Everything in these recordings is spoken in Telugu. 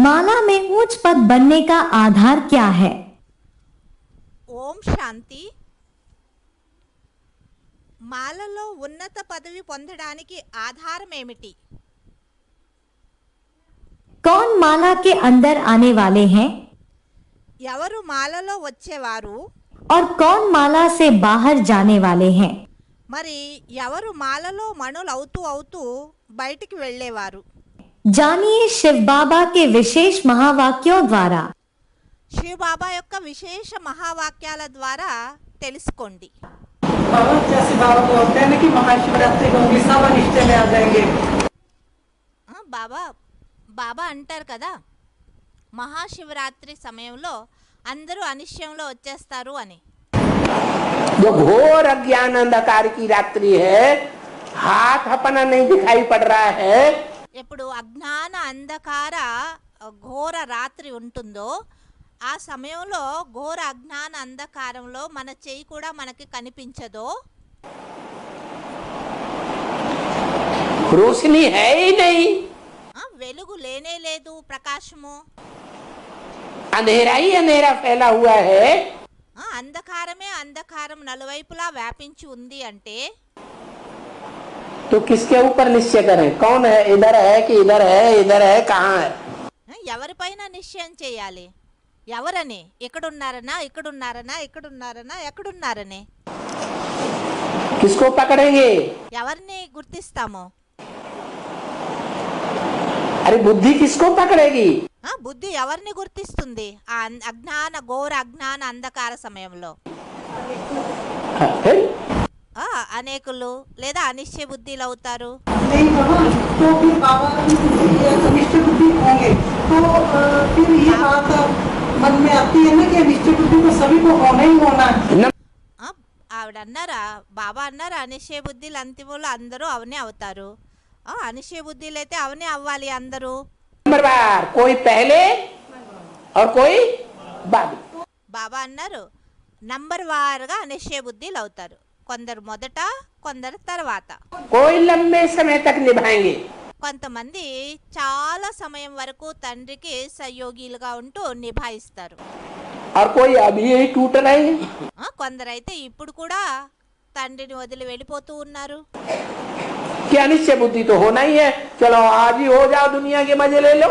माला में ऊंच पद बनने का आधार क्या है? ఓం శాంతి. మాలలో ఉన్నత పదవి పొందడానికి ఆధారం ఏమిటి? कौन माला के अंदर आने वाले हैं ఎవరు మాలలో వచ్చేవారు? और कौन माला से बाहर जाने वाले हैं? మరి ఎవరు మాలలో మణులు అవుతూ అవుతూ బయటికి వెళ్ళేవారు? जानिए शिव बाबा के विशेष महावाक्यों द्वारा। శివబాబా యొక్క విశేష మహావాక్యాల ద్వారా తెలుసుకోండి. बाबा जैसे बाबा बोलते हैं ना कि महाशिवरात्रि को होगी सब अनिष्ट में आ जाएंगे। బాబా బాబా అంటారు కదా, మహాశివరాత్రి సమయంలో అందరూ అనిశ్చయంలో వచ్చేస్తారు అని. जो घोर अज्ञान अंधकार की रात्रि है, हाथ अपना नहीं दिखाई पड़ रहा है, ఎప్పుడు అజ్ఞాన అంధకార ఘోర రాత్రి ఉంటుందో ఆ సమయంలో ఘోర అజ్ఞాన అంధకారంలో మన చెయ్యి కూడా మనకి కనిపించదో, रोशनी है ही नहीं, వెలుగు లేనే లేదు, ప్రకాశము, अंधेरा ही अंधेरा फैला हुआ है, అంధకారమే అంధకారం నలువైపులా వ్యాపించి ఉంది అంటే तो किसके ऊपर निश्चय करें? कौन है? इधर है कि इधर है? इधर है कहाँ है? ఎవరిపైన నిశ్చయం చేయాలి? ఎవరని? ఎక్కడున్నారనా, ఇక్కడున్నారనా, ఎక్కడున్నారనా, ఎక్కడున్నారని? किसको पकड़ेंगे? ఎవరిని గుర్తిస్తాము? अरे बुद्धि किसको पकड़ेगी? బుద్ధి ఎవరిని గుర్తిస్తుంది ఆ అజ్ఞాన ఘోర అజ్ఞాన అంధకార సమయంలో? फिर అనేకులు లేదా అనిశ్చయ బుద్ధిలు అవుతారు. नहीं बाबा, तो फिर बाबा ये अनिष्ट बुद्धि होंगे तो फिर ये बात मन में आती है ना कि अनिष्ट बुद्धि तो सभी को होना ही होना है। ఆవిడ అన్నారా, బాబా అన్నారా, అనిశ్చయ బుద్ధిలు అంతిమంలో అందరూ అవనే అవుతారు. అనిశ్చయ బుద్ధిలు అయితే అవనే అవ్వాలి అందరూ. नंबर बार कोई पहले और कोई बाद। బాబా అన్నారు నంబర్ వారుగా అనిశ్చయ బుద్ధిలు అవుతారు. కొందరు మొదట, కొందరు తర్వాత. कोई लंबे समय तक निभाएंगे, కొంతమంది చాలా సమయం వరకు తండ్రికి సహయోగిలుగా ఉంటూ నిభాయిస్తారు. और कोई अभी ही टूट रहे हैं। కొందరైతే ఇప్పుడు కూడా తండ్రిని వదిలి వెళ్ళిపోతూ ఉన్నారు. क्या निश्चय बुद्धि तो होना ही है, चलो आज ही हो जाओ, दुनिया के मजे ले लो।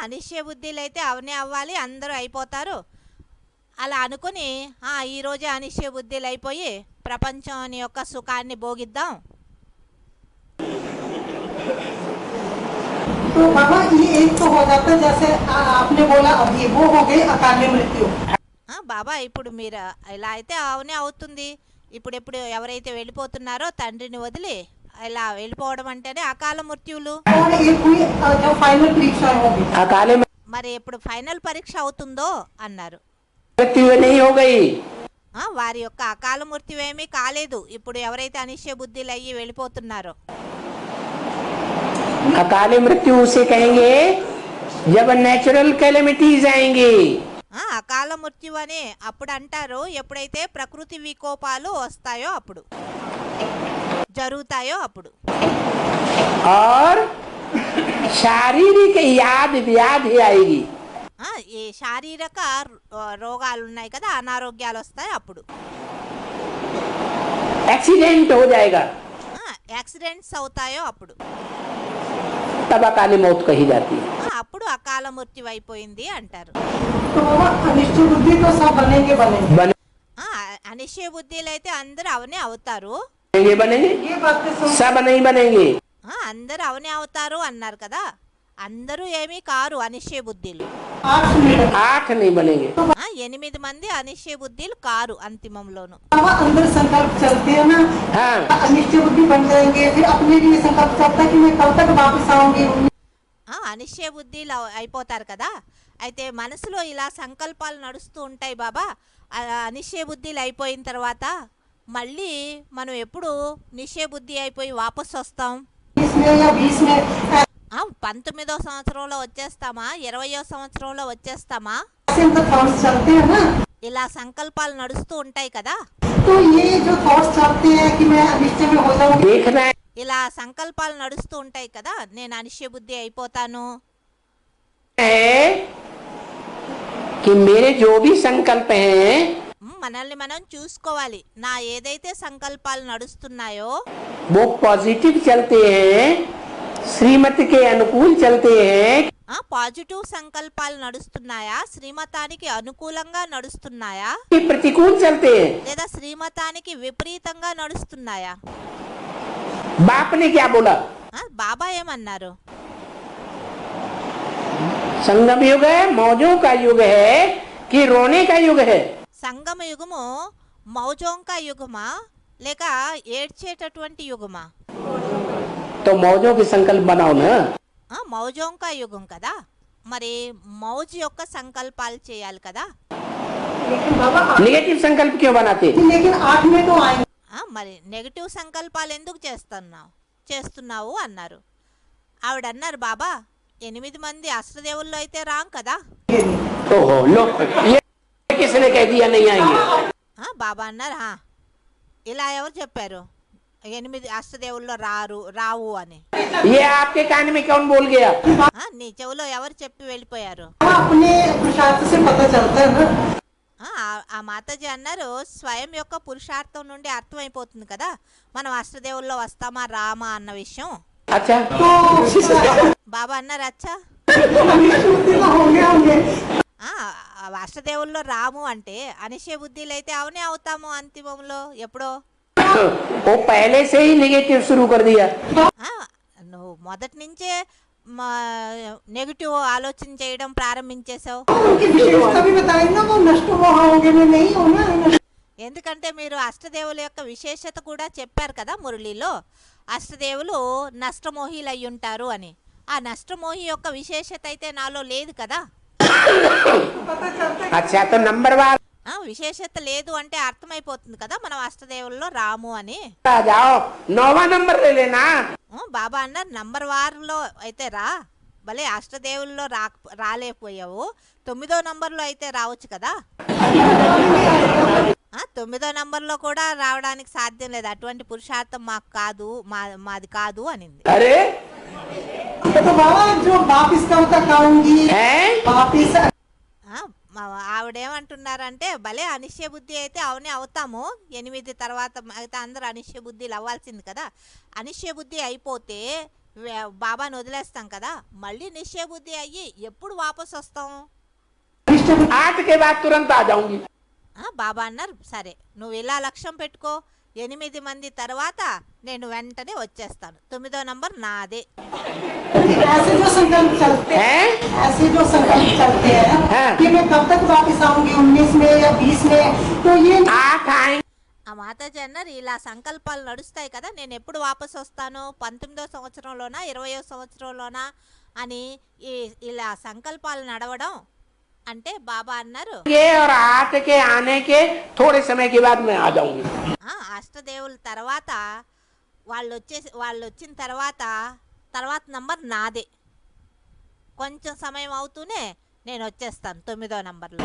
అనిశ్చయ బుద్ధిలు అయితే అవనే అవ్వాలి, అందరూ అయిపోతారు అలా అనుకుని ఈ రోజే అనిశ్చయ బుద్ధిలు అయిపోయి ప్రపంచం యొక్క సుఖాన్ని భోగిద్దాం. तो बाबा ये एक तो हो जाता है जैसे आपने बोला अभी वो हो गई अकाल मृत्यु। బాబా ఇప్పుడు మీరు ఇలా అయితే అవనే అవుతుంది. ఇప్పుడు ఎవరైతే వెళ్ళిపోతున్నారో తండ్రిని వదిలి ఇలా వెళ్ళిపోవడం అంటేనే అకాల మృత్యువులు. और एक हुई जो फाइनल परीक्षा होगी अकाले మరి ఎప్పుడు ఫైనల్ పరీక్ష అవుతుందో అన్నారు. मृत्यु नहीं हो गई, వారి యొక్క అకాల మృత్యువేమీ కాలేదు. ఇప్పుడు ఎవరైతే అనిశ్చయ బుద్ధిలు అయ్యి వెళ్ళిపోతున్నారో अकाले मृत्यु उसे कहेंगे जब नेचुरल कैलेमिटीज आएंगी। అకాల మృత్యు అని అప్పుడు అంటారు ఎప్పుడైతే ప్రకృతి వికోపాలు వస్తాయో అప్పుడు, జరుగుతాయో అప్పుడు. और शारीरिक याद व्याधि आएगी, ఈ శారీరక రోగాలు ఉన్నాయి కదా, అనారోగ్యాలు వస్తాయి అప్పుడు. एक्सीडेंट हो जाएगा, యాక్సిడెంట్స్ అవుతాయో అప్పుడు. तब अकाली मौत कही जाती है। అప్పుడు అకాల మృత్యు అయిపోయింది అంటారు. तो बाबा अनिष्ट बुद्धि तो सब बनेंगे बनेंगे बनेंगे అనిశ్చయ బుద్ధిలు అయితే అందరూ అవనే అవుతారు. बनेंगे, ये बातें सुन सब नहीं बनेंगे। అందరూ అవనే అవుతారు అన్నారు కదా, అందరూ ఏమీ కారు అనిశ్చయ బుద్ధిలు. 8 नहीं बनेंगे। 8 మంది అనిశ్చయ బుద్ధిలు కారు అంతిమంలోను. बाबा अंदर संकल्प चलते हैं ना, हाँ, अनिष्ट बुद्धि बन जाएंगे, फिर अपने लिए संकल्प चलता है कि मैं कल तक वापस आऊंगी। అనిశ్చయ బుద్ధిలు అయిపోతారు కదా, అయితే మనసులో ఇలా సంకల్పాలు నడుస్తూ ఉంటాయి బాబా. అనిశ్చయ బుద్ధిలు అయిపోయిన తర్వాత మళ్ళీ మనం ఎప్పుడు నిశ్చయ బుద్ధి అయిపోయి వాపసు వస్తాం? 20 या 20 में 19వ సంవత్సరంలో వచ్చేస్తామా, 20వ సంవత్సరంలో వచ్చేస్తామా? ऐसे तो थॉट्स चलते हैं ना, ఇలా సంకల్పాలు నడుస్తూ ఉంటాయి కదా. तो ये जो थॉट्स चलते हैं कि मैं अनिष्ट में हो जाऊंगी, देखना है ఇలా సంకల్పాలు నడుస్తూ ఉంటాయి కదా, నేను అనిశ్చయ బుద్ధి అయిపోతాను, है कि मेरे जो भी संकल्प हैं మనల్ని మనం చూసుకోవాలి. నా ఏదైతే సంకల్పాలు నడుస్తున్నాయో वो पॉजिटिव चलते हैं, श्रीमती के अनुकूल चलते हैं, పాజిటివ్ సంకల్పాలు నడుస్తున్నాయా, శ్రీమతానికి అనుకూలంగా నడుస్తున్నాయా, कि प्रतिकूल चलते हैं। లేదా శ్రీమతానికి విపరీతంగా నడుస్తున్నాయా? बाप ने क्या बोला? బాబా ఏమన్నారు? संगम युग है, मौजों का युग है कि रोने का युग है। సంగమ యుగము మౌజోంకా యుగమా లేక ఏడ్చేటటువంటి యుగమా? तो मौजों के संकल्प बनाओ ना। మౌజోంకా యుగం కదా, మరి మౌజ్ యొక్క సంకల్పాలు చేయాలి కదా. लेकिन बाबा निगेटिव संकल्प क्यों बनाते? लेकिन 8 में तो आएंगे మరి నెగటివ్ సంకల్పాలు ఎందుకు చేస్తున్నావు అన్నారు. ఆవిడ అన్నారు, బాబా 8 మంది అష్టదేవుల్లో అయితే రాం కదా. ओहो लो, ये किसने कह दिया नहीं आएंगे? బాబా అన్నారు, ఇలా ఎవరు చెప్పారు 8 అష్టదేవుల్లో రావు అని? ये आपके कान में कौन बोल गया? నీ చెవులో ఎవరు చెప్పి వెళ్ళిపోయారు? अपने पुरुषार्थ से पता चलता है ना। ఆ మాతాజీ అన్నారు, స్వయం యొక్క పురుషార్థం నుండి అర్థమైపోతుంది కదా మనం అష్టదేవుల్లో వస్తామా రామా అన్న విషయం. अच्छा तो బాబా అన్నారు, అచ్చా होंगे అష్టదేవుల్లో రాము అంటే అనిశ్చయ బుద్ధిలు అయితే అవునే అవుతాము అంతిమంలో ఎప్పుడో. वो पहले से ही निगेटिव शुरू कर दिया। నువ్వు మొదటి నుంచే నెగిటివ్ ఆలోచన చేయడం ప్రారంభించేశావు. उनकी विशेषता भी बताएंगे ना, वो नष्ट वहाँ होंगे में नहीं होना। ఎందుకంటే మీరు అష్టదేవుల యొక్క విశేషత కూడా చెప్పారు కదా మురళిలో, అష్టదేవులు నష్టమోహిలు అయి ఉంటారు అని. ఆ నష్టమోహి యొక్క విశేషత అయితే నాలో లేదు కదా. अच्छा तो नंबरवार విశేషత లేదు అంటే అర్థమైపోతుంది కదా మనం అష్టదేవుల్లో రాము అని. आ जाओ, 9वां नंबर ले लेना। బాబా అన్నారు, నంబర్ వార్లో అయితే రా, భలే అష్టదేవుల్లో రాలేకపోయావు, 9వ నంబర్లో అయితే రావచ్చు కదా. 9వ నంబర్లో కూడా రావడానికి సాధ్యం లేదు, అటువంటి పురుషార్థం మాకు కాదు, మాది కాదు అనింది. अरे तो बाबा जो वापिस कब तक आऊंगी हैं? वापिस ఆవిడేమంటున్నారంటే, భలే అనిశ్చయ బుద్ధి అయితే అవునే అవుతాము, 8 తర్వాత అయితే అందరూ అనిశ్చయ బుద్ధిలు అవ్వాల్సింది కదా. అనిశ్చయ బుద్ధి అయిపోతే బాబాని వదిలేస్తాం కదా, మళ్ళీ నిశ్చయ బుద్ధి అయ్యి ఎప్పుడు వాపసు వస్తాం? 8 के बाद तुरंत आ जाऊंगी। బాబా అన్నారు, సరే నువ్వు ఇలా లక్ష్యం పెట్టుకో, 8 మంది తర్వాత నేను వెంటనే వచ్చేస్తాను, 9వ నంబర్ నాదే. ऐसे जो संकल्प चलते हैं? ऐसे जो संकल्प चलते हैं हाँ। कि मैं कब तक वापिस आऊंगी 19 में या 20 में, तो ये 8 आएंगे। ఆ మాతాజీ అన్నారు, ఇలా సంకల్పాలు నడుస్తాయి కదా, నేను ఎప్పుడు వాపసు వస్తాను, 19వ సంవత్సరంలోనా 20వ సంవత్సరంలోనా అని ఇలా సంకల్పాలు నడవడం అంటే బాబా అన్నారు, ये और 8 के आने के थोड़े समय के बाद मैं आ जाऊंगी। అష్టదేవుల తర్వాత వాళ్ళు వచ్చిన తర్వాత నంబర్ నాదే, కొంచెం సమయం అవుతూనే నేను వచ్చేస్తాను 9వ నంబర్లో.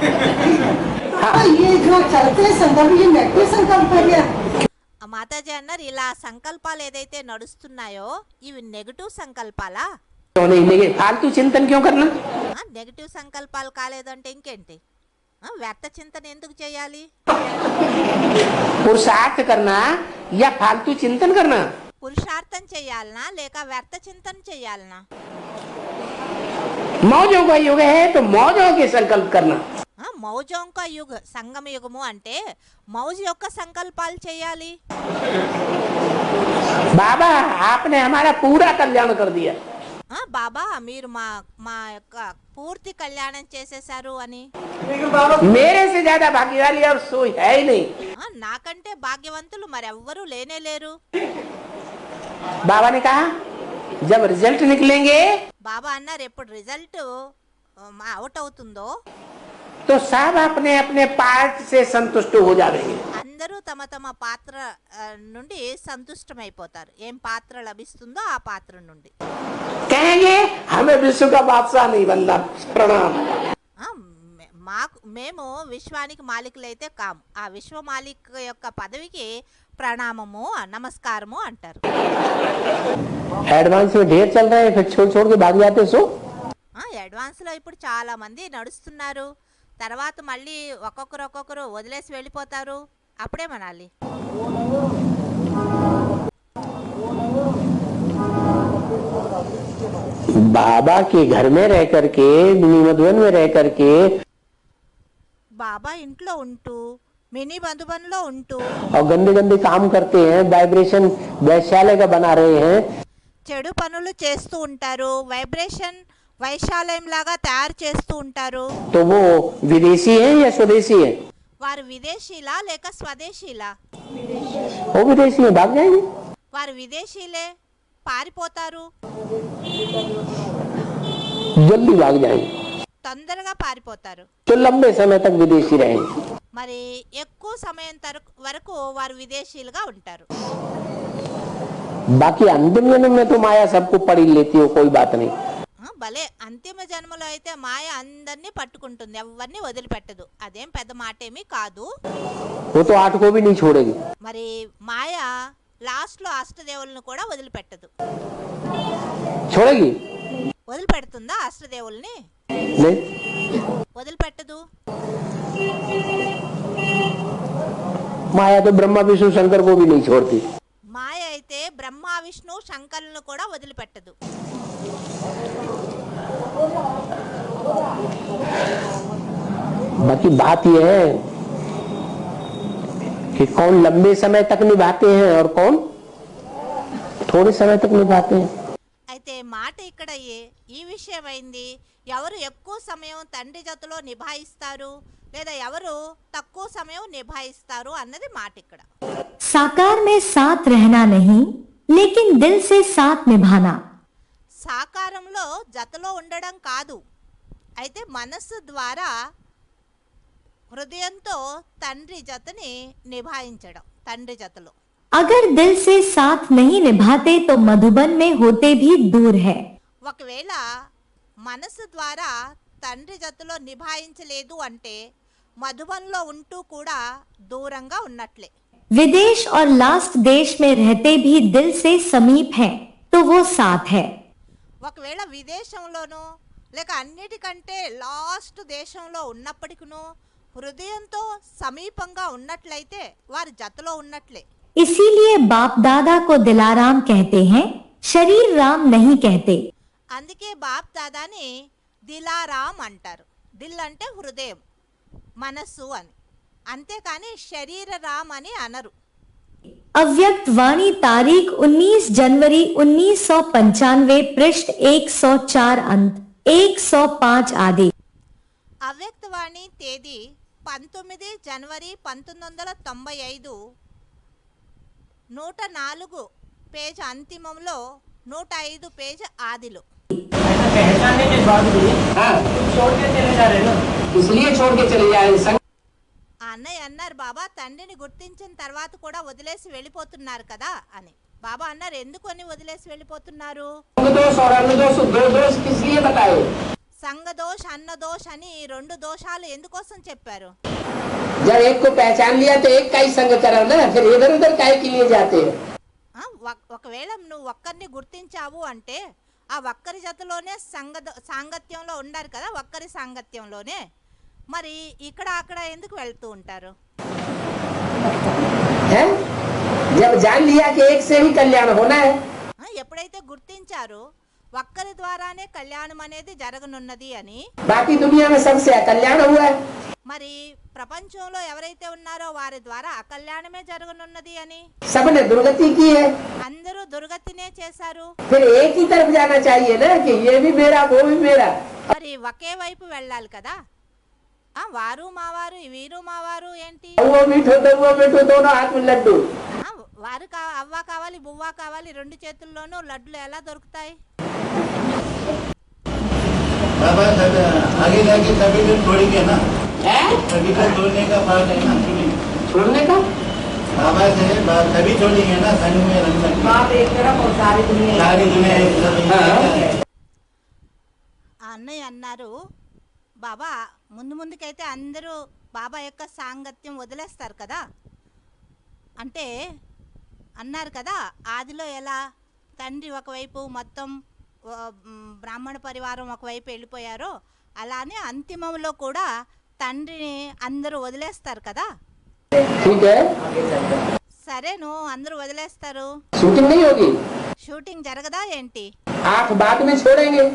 ये जो चलते हैं संकल्प, ये नेगेटिव संकल्प है क्या? ఆ మాతాజీ అన్నారు, ఇలా సంకల్పాలు ఏదైతే నడుస్తున్నాయో ఇవి నెగటివ్ సంకల్పాలా? क्यों नहीं, फालतू चिंतन क्यों करना? నెగటివ్ సంకల్పాలు కాలేదంటే ఇంకేంటి, వ్యర్థ చింతన ఎందుకు చేయాలి? पुरुषार्थ करना या फालतू चिंतन करना? పురుషార్థం చేయాలనా లేక వ్యర్థ చింతన చేయాలనా? मौजों का युग है तो मौजों के संकल्प करना। మౌజోంక యుగ సంగమ యుగము అంటే మౌజ్ యొక్క సంకల్పాలు చేయాలి. बाबा आपने हमारा पूरा कल्याण कर दिया। బాబా మీరు మా యొక్క పూర్తి కళ్యాణం చేసేశారు అని. लेकिन बाबा मेरे से ज्यादा भाग्यशाली और सोई है ही नहीं। నాకంటే భాగ్యవంతులు మరెవ్వరూ లేనే లేరు. बाबा ने कहा जब रिजल्ट निकलेंगे బాబా అన్నారు, ఎప్పుడు రిజల్ట్ అవుట్ అవుతుందో तो सब अपने अपने पार्ट से संतुष्ट हो जाएंगे। అందరూ తమ తమ పాత్ర నుండి సంతుష్టమైపోతారు, ఏం పాత్ర లభిస్తుందో ఆ పాత్ర నుండి. कहेंगे हमें विश्व का बादशाह नहीं बनना, प्रणाम। మేము విశ్వానికి మాలికులైతే కాము, ఆ విశ్వ మాలిక్ యొక్క పదవికి ప్రణామము నమస్కారము అంటారు. एडवांस में ढेर चल रहे हैं, फिर छोड़ छोड़ के भाग जाते सो। అడ్వాన్స్లో ఇప్పుడు చాలామంది నడుస్తున్నారు. తర్వాత మళ్ళీ ఒక్కొక్కరు వదిలేసి వెళ్ళిపోతారు. అప్పుడేమనాలి? बाबा के घर में रह करके, मिनी मधुबन में रह करके బాబా ఇంట్లో ఉంటూ మినీ మధుబన్లో ఉంటూ और गंदे गंदे काम करते हैं, वाइब्रेशन वैश्यालय का बना रहे हैं, చెడు పనులు చేస్తూ ఉంటారు, వైబ్రేషన్ వైశాల్యం లాగా తయారు చేస్తూ ఉంటారు. तो वो विदेशी हैं या स्वदेशी हैं? వారు విదేశీలా లేక స్వదేశీలా? वो विदेशी हैं, भाग जाएंगे. వారు విదేశీలే, పారిపోతారు, जल्दी भाग जाएंगे. తొందరగా పారిపోతారు. तो लंबे समय तक विदेशी रहेंगे. మరి ఎక్కువ సమయం వరకు వారు విదేశీలుగా ఉంటారు. बाकी अंतिम जन्म में तो माया सबको पढ़ ही लेती हो, कोई बात नहीं. భలే, అంతిమ జన్మలో అయితే మాయ అందరినీ పట్టుకుంటుంది, ఎవరిని వదిలిపెట్టదు. అదేం పెద్ద మాటేమీ కాదు. वो तो 8 को भी नहीं छोड़ेगी. మరి మాయ లాస్ట్లో అష్టదేవులను కూడా వదిలిపెట్టదు. छोड़ेगी వదిలిపెడుతుందా అష్టదేవుల్ని? नहीं. వదిలిపెట్టదు. माया तो ब्रह्मा विष्णु शंकर को भी नहीं छोड़ती. మాయ అయితే బ్రహ్మ విష్ణు శంకరులను కూడా వదిలిపెట్టదు. बाकी बात यह है कि कौन लंबे समय तक निभाते हैं और कौन थोड़े समय तक निभाते हैं. అయితే మాట ఇక్కడ ఈ విషయమైంది, ఎవరు ఎక్కువ సమయం తండ్రి జతలో నిభాయిస్తారు లేదా ఎవరు తక్కువ సమయం నిభాయిస్తారు అన్నది మాట ఇక్కడ. साकार में साथ रहना नहीं, लेकिन दिल से साथ निभाना. సాకారంలో జతలో ఉండడం కాదు, అయితే మనస్సు ద్వారా హృదయంతో తండ్రి జతని నిభాయించడం. తండ్రి జతలో अगर दिल से साथ नहीं निभाते तो मधुबन में होते भी दूर है. ఒకవేళ మనస్సు ద్వారా తండ్రి జతలో నిభాయించలేదు అంటే మధుబన్లో ఉంటూ కూడా దూరంగా ఉన్నట్లే. विदेश और लास्ट देश में रहते भी दिल से समीप हैं, तो वो साथ है. ఒకవేళ విదేశంలోనూ లేక అన్నిటికంటే లాస్ట్ దేశంలో ఉన్నప్పటికీ హృదయంతో సమీపంగా ఉన్నట్లయితే వారి జతలో ఉన్నట్లే. इसीलिए बाप दादा को दिलाराम कहते हैं, शरीर राम नहीं कहते. అందుకే బాప్ దాదాని దిలారాం అంటారు. దిల్ అంటే హృదయం, మనస్సు అని, అంతేకాని శరీర రామ్ అని అనరు. अव्यक्त वाणी तारीख 19 जनवरी 1995 पृष्ठ 104 अंत 105 आदि. అవ్యక్తవాణి తేదీ 19 జనవరి 1995, 104 పేజ్ అంతిమంలో 105 పేజ్ ఆదిలో. पहचानने के बाद भी हाँ, छोड़ के चले जा रहे हैं ना. इसलिए छोड़ के चले जाए. ఆ అన్నయ్య అన్నారు, బాబా తండ్రిని గుర్తించిన తర్వాత కూడా వదిలేసి వెళ్ళిపోతున్నారు కదా అని. బాబా అన్నారు, ఎందుకని వదిలేసి వెళ్ళిపోతున్నారు? दोष और अन्न दोष, दो दोष किस लिए बताए? సంగదోష్ అన్నదోష్ అని 2 దోషాలు ఎందుకోసం చెప్పారు? जब एक को पहचान लिया तो एक का ही संग करो ना, फिर इधर उधर काहे के लिए जाते हैं? ఒకవేళ నువ్వు ఒక్కరిని గుర్తించావు అంటే ఆ ఒక్కరి జతలోనే సాంగత్యంలో ఉండారు కదా, ఒక్కరి సాంగత్యంలోనే. మరి ఇక్కడ అక్కడ ఎందుకు వెళ్తూ ఉంటారు? हैं? जब जान लिया कि एक से ही कल्याण होना है, ఎప్పుడైతే గుర్తించారో ఒక్కరి ద్వారానే కళ్యాణం అనేది జరగనున్నది అని, बाकी दुनिया में सबसे अकल्याण हुआ है. మరి ప్రపంచంలో ఎవరైతే ఉన్నారో వారి ద్వారా అకళ్యాణమే జరగనున్నది అని, सबने दुर्गति की है, అందరూ దుర్గతినే చేశారు. फिर एक ही तरफ जाना चाहिए ना कि ये भी मेरा वो भी मेरा. మరి ఒకే వైపు వెళ్ళాలి కదా. వారు మావారు వీరు మావారు ఏంటి? वो मीठो दोनों हाथ में लड्डू. వారు అవ్వ కావాలి బువ్వ కావాలి, 2 చేతుల్లోనూ లడ్డులు ఎలా దొరుకుతాయి? बाबा आगे जाके सभी को छोड़ेंगे ना, है? सभी को छोड़ने का बात है ना. छोड़ने का बाबा से सभी छोड़ेंगे ना, संग में रंग बाप एक तरफ और सारी दुनिया सारी दुनिया एक तरफ. ఆ అన్నయ్య అన్నారు, బాబా ముందుకైతే అందరూ బాబా యొక్క సాంగత్యం వదిలేస్తారు కదా. అంటే అన్నారు కదా, ఆదిలో ఎలా తండ్రి ఒకవైపు మొత్తం బ్రాహ్మణ పరివారం ఒకవైపు వెళ్ళిపోయారో అలానే అంతిమంలో కూడా తండ్రిని అందరూ వదిలేస్తారు కదా. ठीक है, సరేను అందరూ వదిలేస్తారు, शूटिंग नहीं होगी, షూటింగ్ జరగదా ఏంటి? 8 बाद में छोड़ेंगे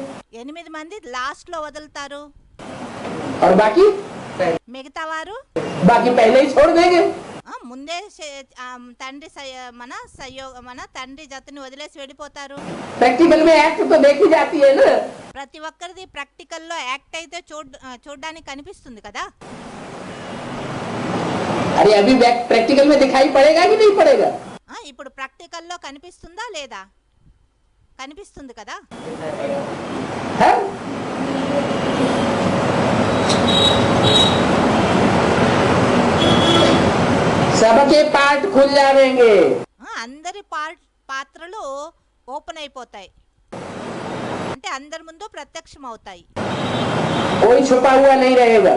8 మంది లాస్ట్లో వదులుతారు, और बाकी మిగతా వారు पहले ही छोड़ देंगे. ముందే తండ్రి మన తండ్రి జతని వదిలేసి వెళ్ళిపోతారు. प्रैक्टिकल में एक्ट तो देखी जाती है ना. ప్రతి ఒక్కరిది ప్రాక్టికల్లో యాక్ట్ అయితే చూడడానికి కనిపిస్తుంది కదా. अरे अभी प्रैक्टिकल में दिखाई पड़ेगा कि नहीं पड़ेगा? ఇప్పుడు ప్రాక్టికల్లో కనిపిస్తుందా లేదా? కనిపిస్తుంది కదా. है? सबके पार्ट खुल जाएंगे. అందరి పాత్రలు ఓపెన్ అయిపోతాయి, అంటే అందరి ముందు ప్రత్యక్షం అవుతాయి. कोई छुपा हुआ नहीं रहेगा.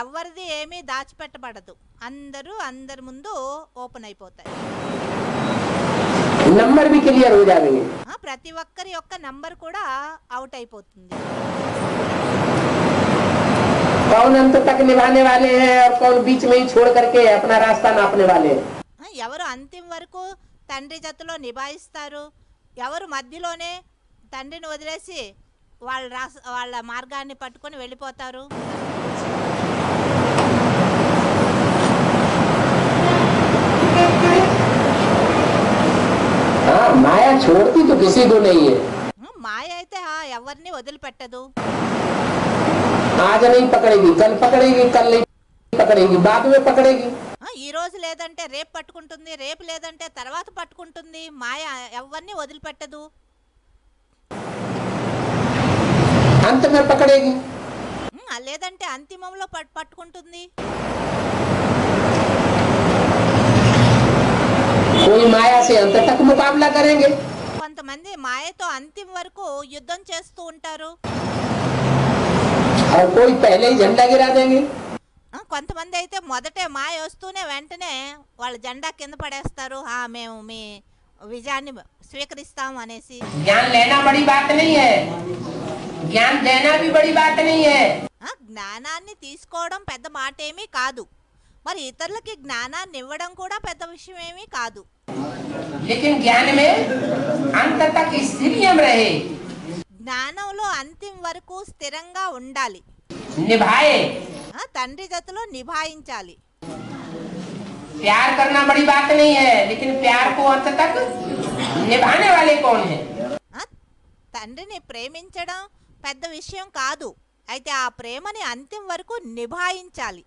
ఎవరిది ఏమీ దాచిపెట్టబడదు, అందరి ముందు ఓపెన్ అయిపోతాయి. नंबर भी क्लियर हो जाएंगे. ప్రతి ఒక్కరి యొక్క నంబర్ కూడా అవుట్ అయిపోతుంది. कौन अंत तक निभाने वाले हैं और कौन बीच में ही छोड़ करके अपना रास्ता नापने वाले हैं. ఎవరు అంతిమ వరకు తండ్రి జతలో నిభాయిస్తారు, ఎవరు మధ్యలోనే తండ్రిని వదిలేసి వాళ్ళ మార్గాన్ని పట్టుకొని వెళ్ళిపోతారు. माया छोड़ती तो किसी को नहीं है. మాయ అయితే ఎవరిని వదిలిపెట్టదు. आज नहीं पकड़ेगी, कल पकड़ेगी, कल नहीं पकड़ेगी, बाद में पकड़ेगी. ఈ రోజు లేదంటే రేపు పట్టుకుంటుంది, రేపు లేదంటే తర్వాత పట్టుకుంటుంది. మాయ ఎవరిని వదిలిపెట్టదు. अंत में पकड़ेगी. లేదంటే అంతిమంలో పట్టుకుంటుంది. कोई माया से अंत तक मुकाबला करेंगे. కొంతమంది మాయతో అంతిమ వరకు యుద్ధం చేస్తూ ఉంటారు. और कोई पहले ही झंडा गिरा देंगे. కొంతమంది అయితే మొదటే మాయ వస్తూనే వెంటనే వాళ్ళ జెండా కింద పడేస్తారు. మేము మీ విజయాన్ని స్వీకరిస్తాం అనేసి. ज्ञान लेना बड़ी बात नहीं है, ज्ञान देना भी बड़ी बात नहीं है. జ్ఞానాన్ని తీసుకోవడం పెద్ద మాట ఏమీ కాదు, మరి ఇతరులకి జ్ఞానాన్ని ఇవ్వడం కూడా పెద్ద విషయం ఏమీ కాదు. लेकिन ज्ञान में अंत तक स्थिरियम रहे, జ్ఞానంలో అంతిమ వరకు స్థిరంగా ఉండాలి, निभाए. తండ్రి జతలో నిభాయించాలి. प्यार करना बड़ी बात नहीं है, लेकिन प्यार को अंत तक निभाने वाले कौन है? తండ్రిని ప్రేమించడం పెద్ద విషయం కాదు, అయితే ఆ ప్రేమని అంతిమ వరకు నిభాయించాలి.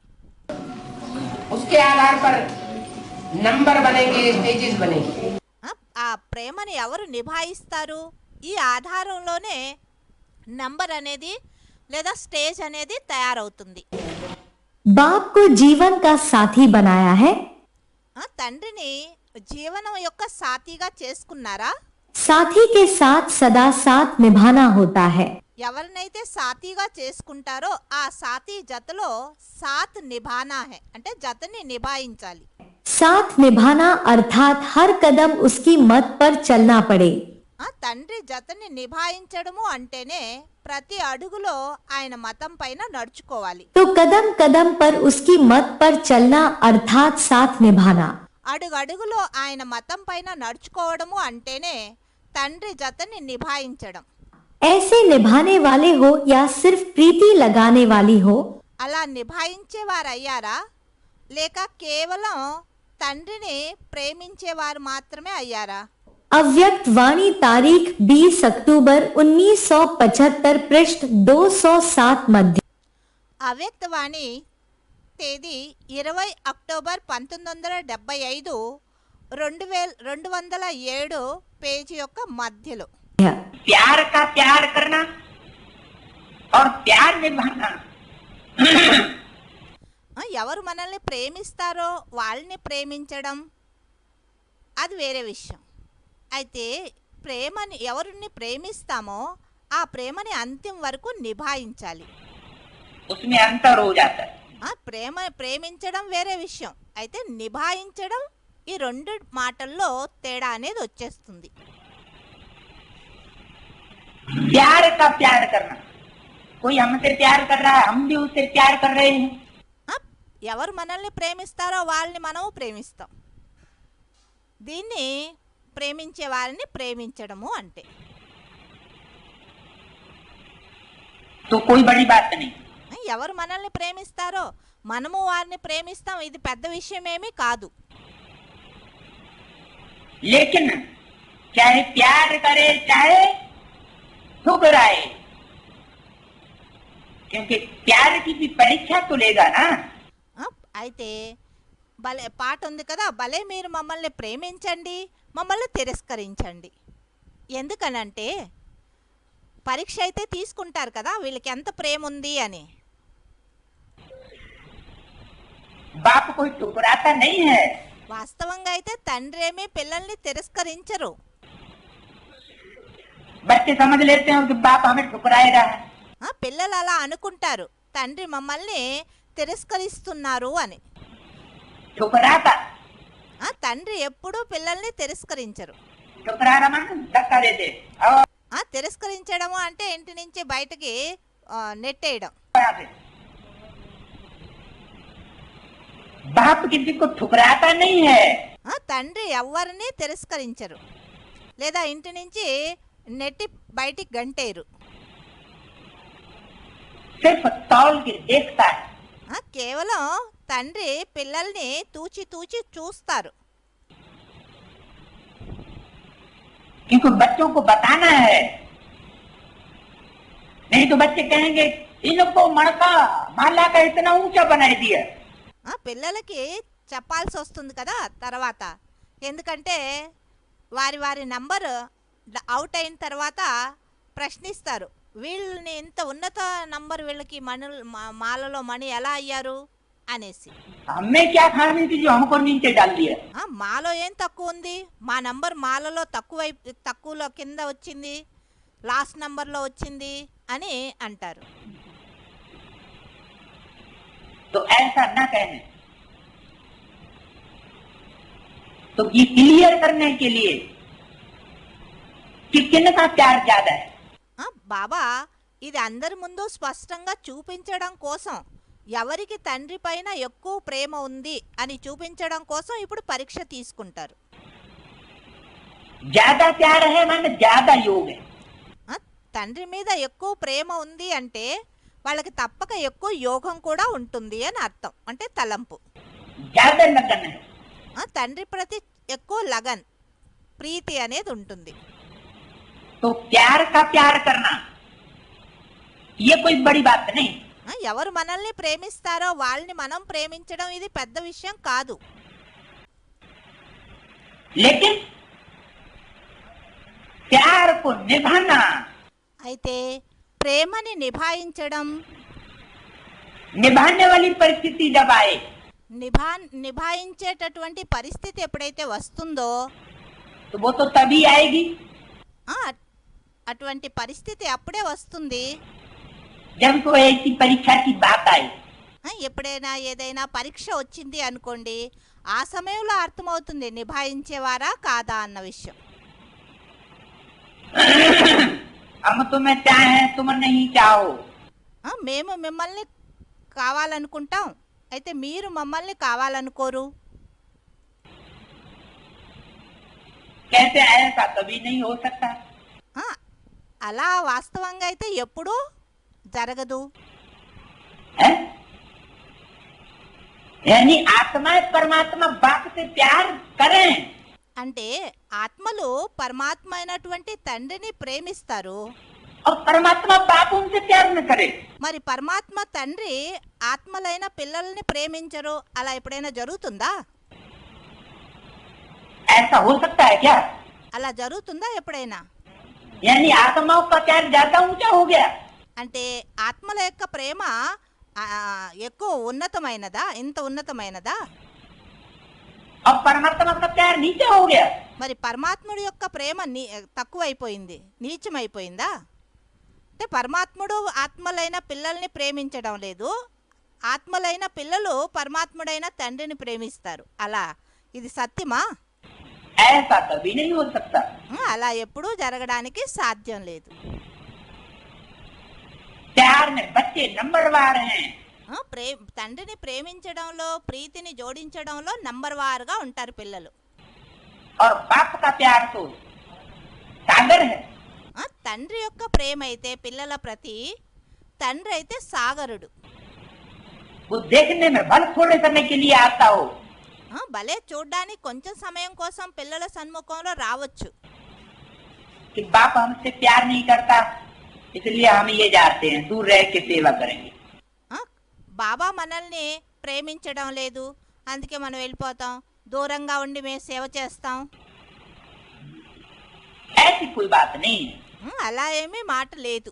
उसके आधार पर नंबर बनेंगे, स्टेजेस बनेंगे. ఆ ప్రేమని ఎవరు నిభాయిస్తారు, ఈ ఆధారంలోనే నంబర్ అనేది లేదా స్టేజ్ అనేది తయారవుతుంది. बाप को जीवन का साथी बनाया है, తండ్రిని జీవనం యొక్క సాథీగా చేసుకున్నారా? साथी के साथ सदा साथ निभाना होता है. ఎవరినైతే సాథీగా చేసుకుంటారో ఆ సాథీ జతలో సాత్ నిభానా హై, అంటే జతని నిభాయించాలి. साथ निभाना अर्थात हर कदम उसकी मत पर चलना पड़े. తండ్రి జతని నిభాయించడము అంటేనే ప్రతి అడుగులో ఆయన మతం పైన నడుచుకోవాలి. तो कदम कदम पर उसकी मत पर चलना अर्थात साथ निभाना. అడుగడుగులో ఆయన మతం పైన నడుచుకోవడము అంటేనే తండ్రి జతని నిభాయించడం. ऐसे निभाने वाले हो या सिर्फ प्रीति लगाने वाली हो, అలా నిభాయించేవారయ్యారా లేక కేవలం తండ్రిని ప్రేమించేవారు మాత్రమే అయ్యారా? अव्यक्त वाणी तारीख 20 अक्टूबर 1975 पृष्ठ 207 मध्य. అవ్యక్తవాణి తేదీ 20 అక్టోబర్ 1975 207 పేజీ యొక్క మధ్యలో. प्यार का प्यार करना और प्यार निभाना. ఎవరు మనల్ని ప్రేమిస్తారో వాళ్ళని ప్రేమించడం అది వేరే విషయం. అయితే ప్రేమని ఎవరిని ప్రేమిస్తామో ఆ ప్రేమని అంతిమ వరకు నిభాయించాలి. उसमें अंतर हो जाता है. ప్రేమించడం వేరే విషయం, అయితే నిభాయించడం ఈ రెండు మాటల్లో తేడా అనేది వచ్చేస్తుంది. प्यार का प्यार करना। कोई हमसे प्यार कर रहा है, हम भी उससे प्यार कर रहे हैं। ఆ, ఎవరు మనల్ని ప్రేమిస్తారో వాళ్ళని మనము ప్రేమిస్తాం. దీన్ని ప్రేమించే వారిని ప్రేమించడము అంటే. तो कोई बड़ी बात नहीं। ఎవరు మనల్ని ప్రేమిస్తారో మనము వారిని ప్రేమిస్తాం. ఇది పెద్ద విషయమేమీ కాదు. लेकिन चाहे प्यार करे चाहे ठुकराए, क्योंकि प्यार की भी परीक्षा तो लेगा ना। ఆ, అయితే భలే పాట ఉంది కదా, భలే మీరు మమ్మల్ని ప్రేమించండి, మమ్మల్ని తిరస్కరించండి. ఎందుకనంటే పరీక్ష అయితే తీసుకుంటారు కదా వీళ్ళకి ఎంత ప్రేమ ఉంది అని. बाप कोई ठुकराता नहीं है। వాస్తవంగా అయితే తండ్రి ఏమీ పిల్లల్ని తిరస్కరించరు. बच्चे समझ लेते हैं कि बाप हमें ठुकराएगा। ఆ, పిల్లలు అలా అనుకుంటారు తండ్రి మమ్మల్ని తిరస్కరిస్తున్నారు అని. ठुकराता, ఆ, తండ్రి ఎప్పుడూ పిల్లల్ని తిరస్కరించరు. ठुकराना मन धक्का देते और ఆ, తిరస్కరించడము అంటే ఇంటి నుంచి బయటకి నెట్టేయడం. यहाँ से। बाप किसी को ठुकराता नहीं है। ఆ, తండ్రి ఎవరిని తిరస్కరించరు లేదా ఇంటి నుంచి నెట్టి బయటికి గంటేరు. सिर्फ तौल के देखता है। ఆ, కేవలం తండ్రి పిల్లల్ని తూచి తూచి చూస్తారు. क्योंकि बच्चों को बताना है, नहीं तो बच्चे कहेंगे इनको मणका माला का इतना ऊंचा बना दिया। ఆ, పిల్లలకి చెప్పాల్సి వస్తుంది కదా తర్వాత. ఎందుకంటే వారి వారి నంబర్ అవుట్ అయిన తర్వాత ప్రశ్నిస్తారు, వీళ్ళని ఇంత ఉన్నత నంబర్ వీళ్ళకి మణి మాలలో మణి ఎలా అయ్యారు అనేసి. हमें क्या खामी थी जो हमको नीचे डाल दिया। ఆ, మాలో ఏం తక్కువ ఉంది, మా నంబర్ మాలలో తక్కువలో కింద వచ్చింది, లాస్ట్ నంబర్లో వచ్చింది అని అంటారు. तो ऐसा ना कहने, तो ये क्लियर करने के लिए कि किन का प्यार ज्यादा है। ఆ, బాబా ఇది అందరి ముందు స్పష్టంగా చూపించడం కోసం, ఎవరికి తండ్రి పైన ఎక్కువ ప్రేమ ఉంది అని చూపించడం కోసం ఇప్పుడు పరీక్ష తీసుకుంటారు. ज्यादा प्यार है माने ज्यादा योग है। ఆ, తండ్రి మీద ఎక్కువ ప్రేమ ఉంది అంటే వాళ్ళకి తప్పక ఎక్కువ యోగం కూడా ఉంటుంది అని అర్థం. అంటే తలంపు. ज्यादा लगन है। ఆ, తండ్రి ప్రతి ఎక్కువ లగన్ ప్రీతి అనేది ఉంటుంది. तो प्यार का प्यार करना ये कोई बड़ी बात नहीं। ఆ, ఎవరు మనల్ని ప్రేమిస్తారో వాళ్ళని మనం ప్రేమించడం ఇది పెద్ద విషయం కాదు. लेकिन प्यार को निभाना, అయితే ప్రేమని నిభాయించడం, निभाने वाली परिस्थिति जब आए నిభాయించేటటువంటి పరిస్థితి ఎప్పుడైతే వస్తుందో तो वो तो तभी आएगी ఆ, అటువంటి పరిస్థితి అప్పుడే వస్తుంది जब कोई ऐसी परीक्षा की बात आई। ఆ, ఎప్పుడైనా ఏదైనా పరీక్ష వచ్చింది అనుకోండి, ఆ సమయంలో అర్థమవుతుంది నిభాయించేవారా కాదా అన్న విషయం. हम तुम्हें चाहे तुम नहीं चाहो, ఆ, మేము మిమ్మల్ని కావాలనుకుంటాం, అయితే మీరు మమ్మల్ని కావాలనుకోరు. कैसे ऐसा कभी नहीं हो सकता। ఆ, అలా వాస్తవంగా అయితే ఎప్పుడూ జరగదు. है? यानी आत्मा परमात्मा बाप से प्यार करें, అంటే ఆత్మలు పరమాత్మ అయినటువంటి తండ్రిని ప్రేమిస్తారు, और परमात्मा बाप उनसे प्यार न करे। మరి పరమాత్మ తండ్రి ఆత్మలైన పిల్లల్ని ప్రేమించరు. అలా ఎప్పుడైనా జరుగుతుందా? ऐसा हो सकता है क्या? అలా జరుగుతుందా ఎప్పుడైనా? यानी आत्माओं का प्यार ज्यादा ऊंचा हो गया అంటే ఆత్మల యొక్క ప్రేమ ఎక్కువ ఉన్నతమైనదా, ఇంత ఉన్నతమైనదా? और परमात्मा का प्यार नीचे हो गया। మరి పరమాత్ముడి యొక్క ప్రేమ తక్కువైపోయింది, నీచమైపోయిందా? అంటే పరమాత్ముడు ఆత్మలైన పిల్లల్ని ప్రేమించడం లేదు, ఆత్మలైన పిల్లలు పరమాత్ముడైన తండ్రిని ప్రేమిస్తారు. అలా ఇది సత్యమా? ऐसा कभी नहीं हो सकता। అలా ఎప్పుడూ జరగడానికి సాధ్యం లేదు. प्यार में बच्चे नंबरवार हैं। తండ్రిని ప్రేమించడంలో ప్రీతిని జోడించడంలో నంబర్ వారుగా ఉంటారు పిల్లలు. और बाप का प्यार तो सागर है। తండ్రి యొక్క ప్రేమ అయితే పిల్లల ప్రతి తండ్రి అయితే సాగరుడు. वो देखने में भले थोड़े समय के लिए आता हो, భలే చూడ్డానికి కొంచెం సమయం కోసం పిల్లల సన్ముఖంలో రావచ్చు. कि बाप हमसे प्यार नहीं करता इसलिए हम ये जाते हैं, दूर रह के सेवा करेंगे। బాబా మనల్ని ప్రేమించడం లేదు అందుకే మనం వెళ్ళిపోతాం, దూరంగా ఉండి మేము సేవ చేస్తాం. ऐसी कोई बात नहीं है। అలా ఏమీ మాట లేదు.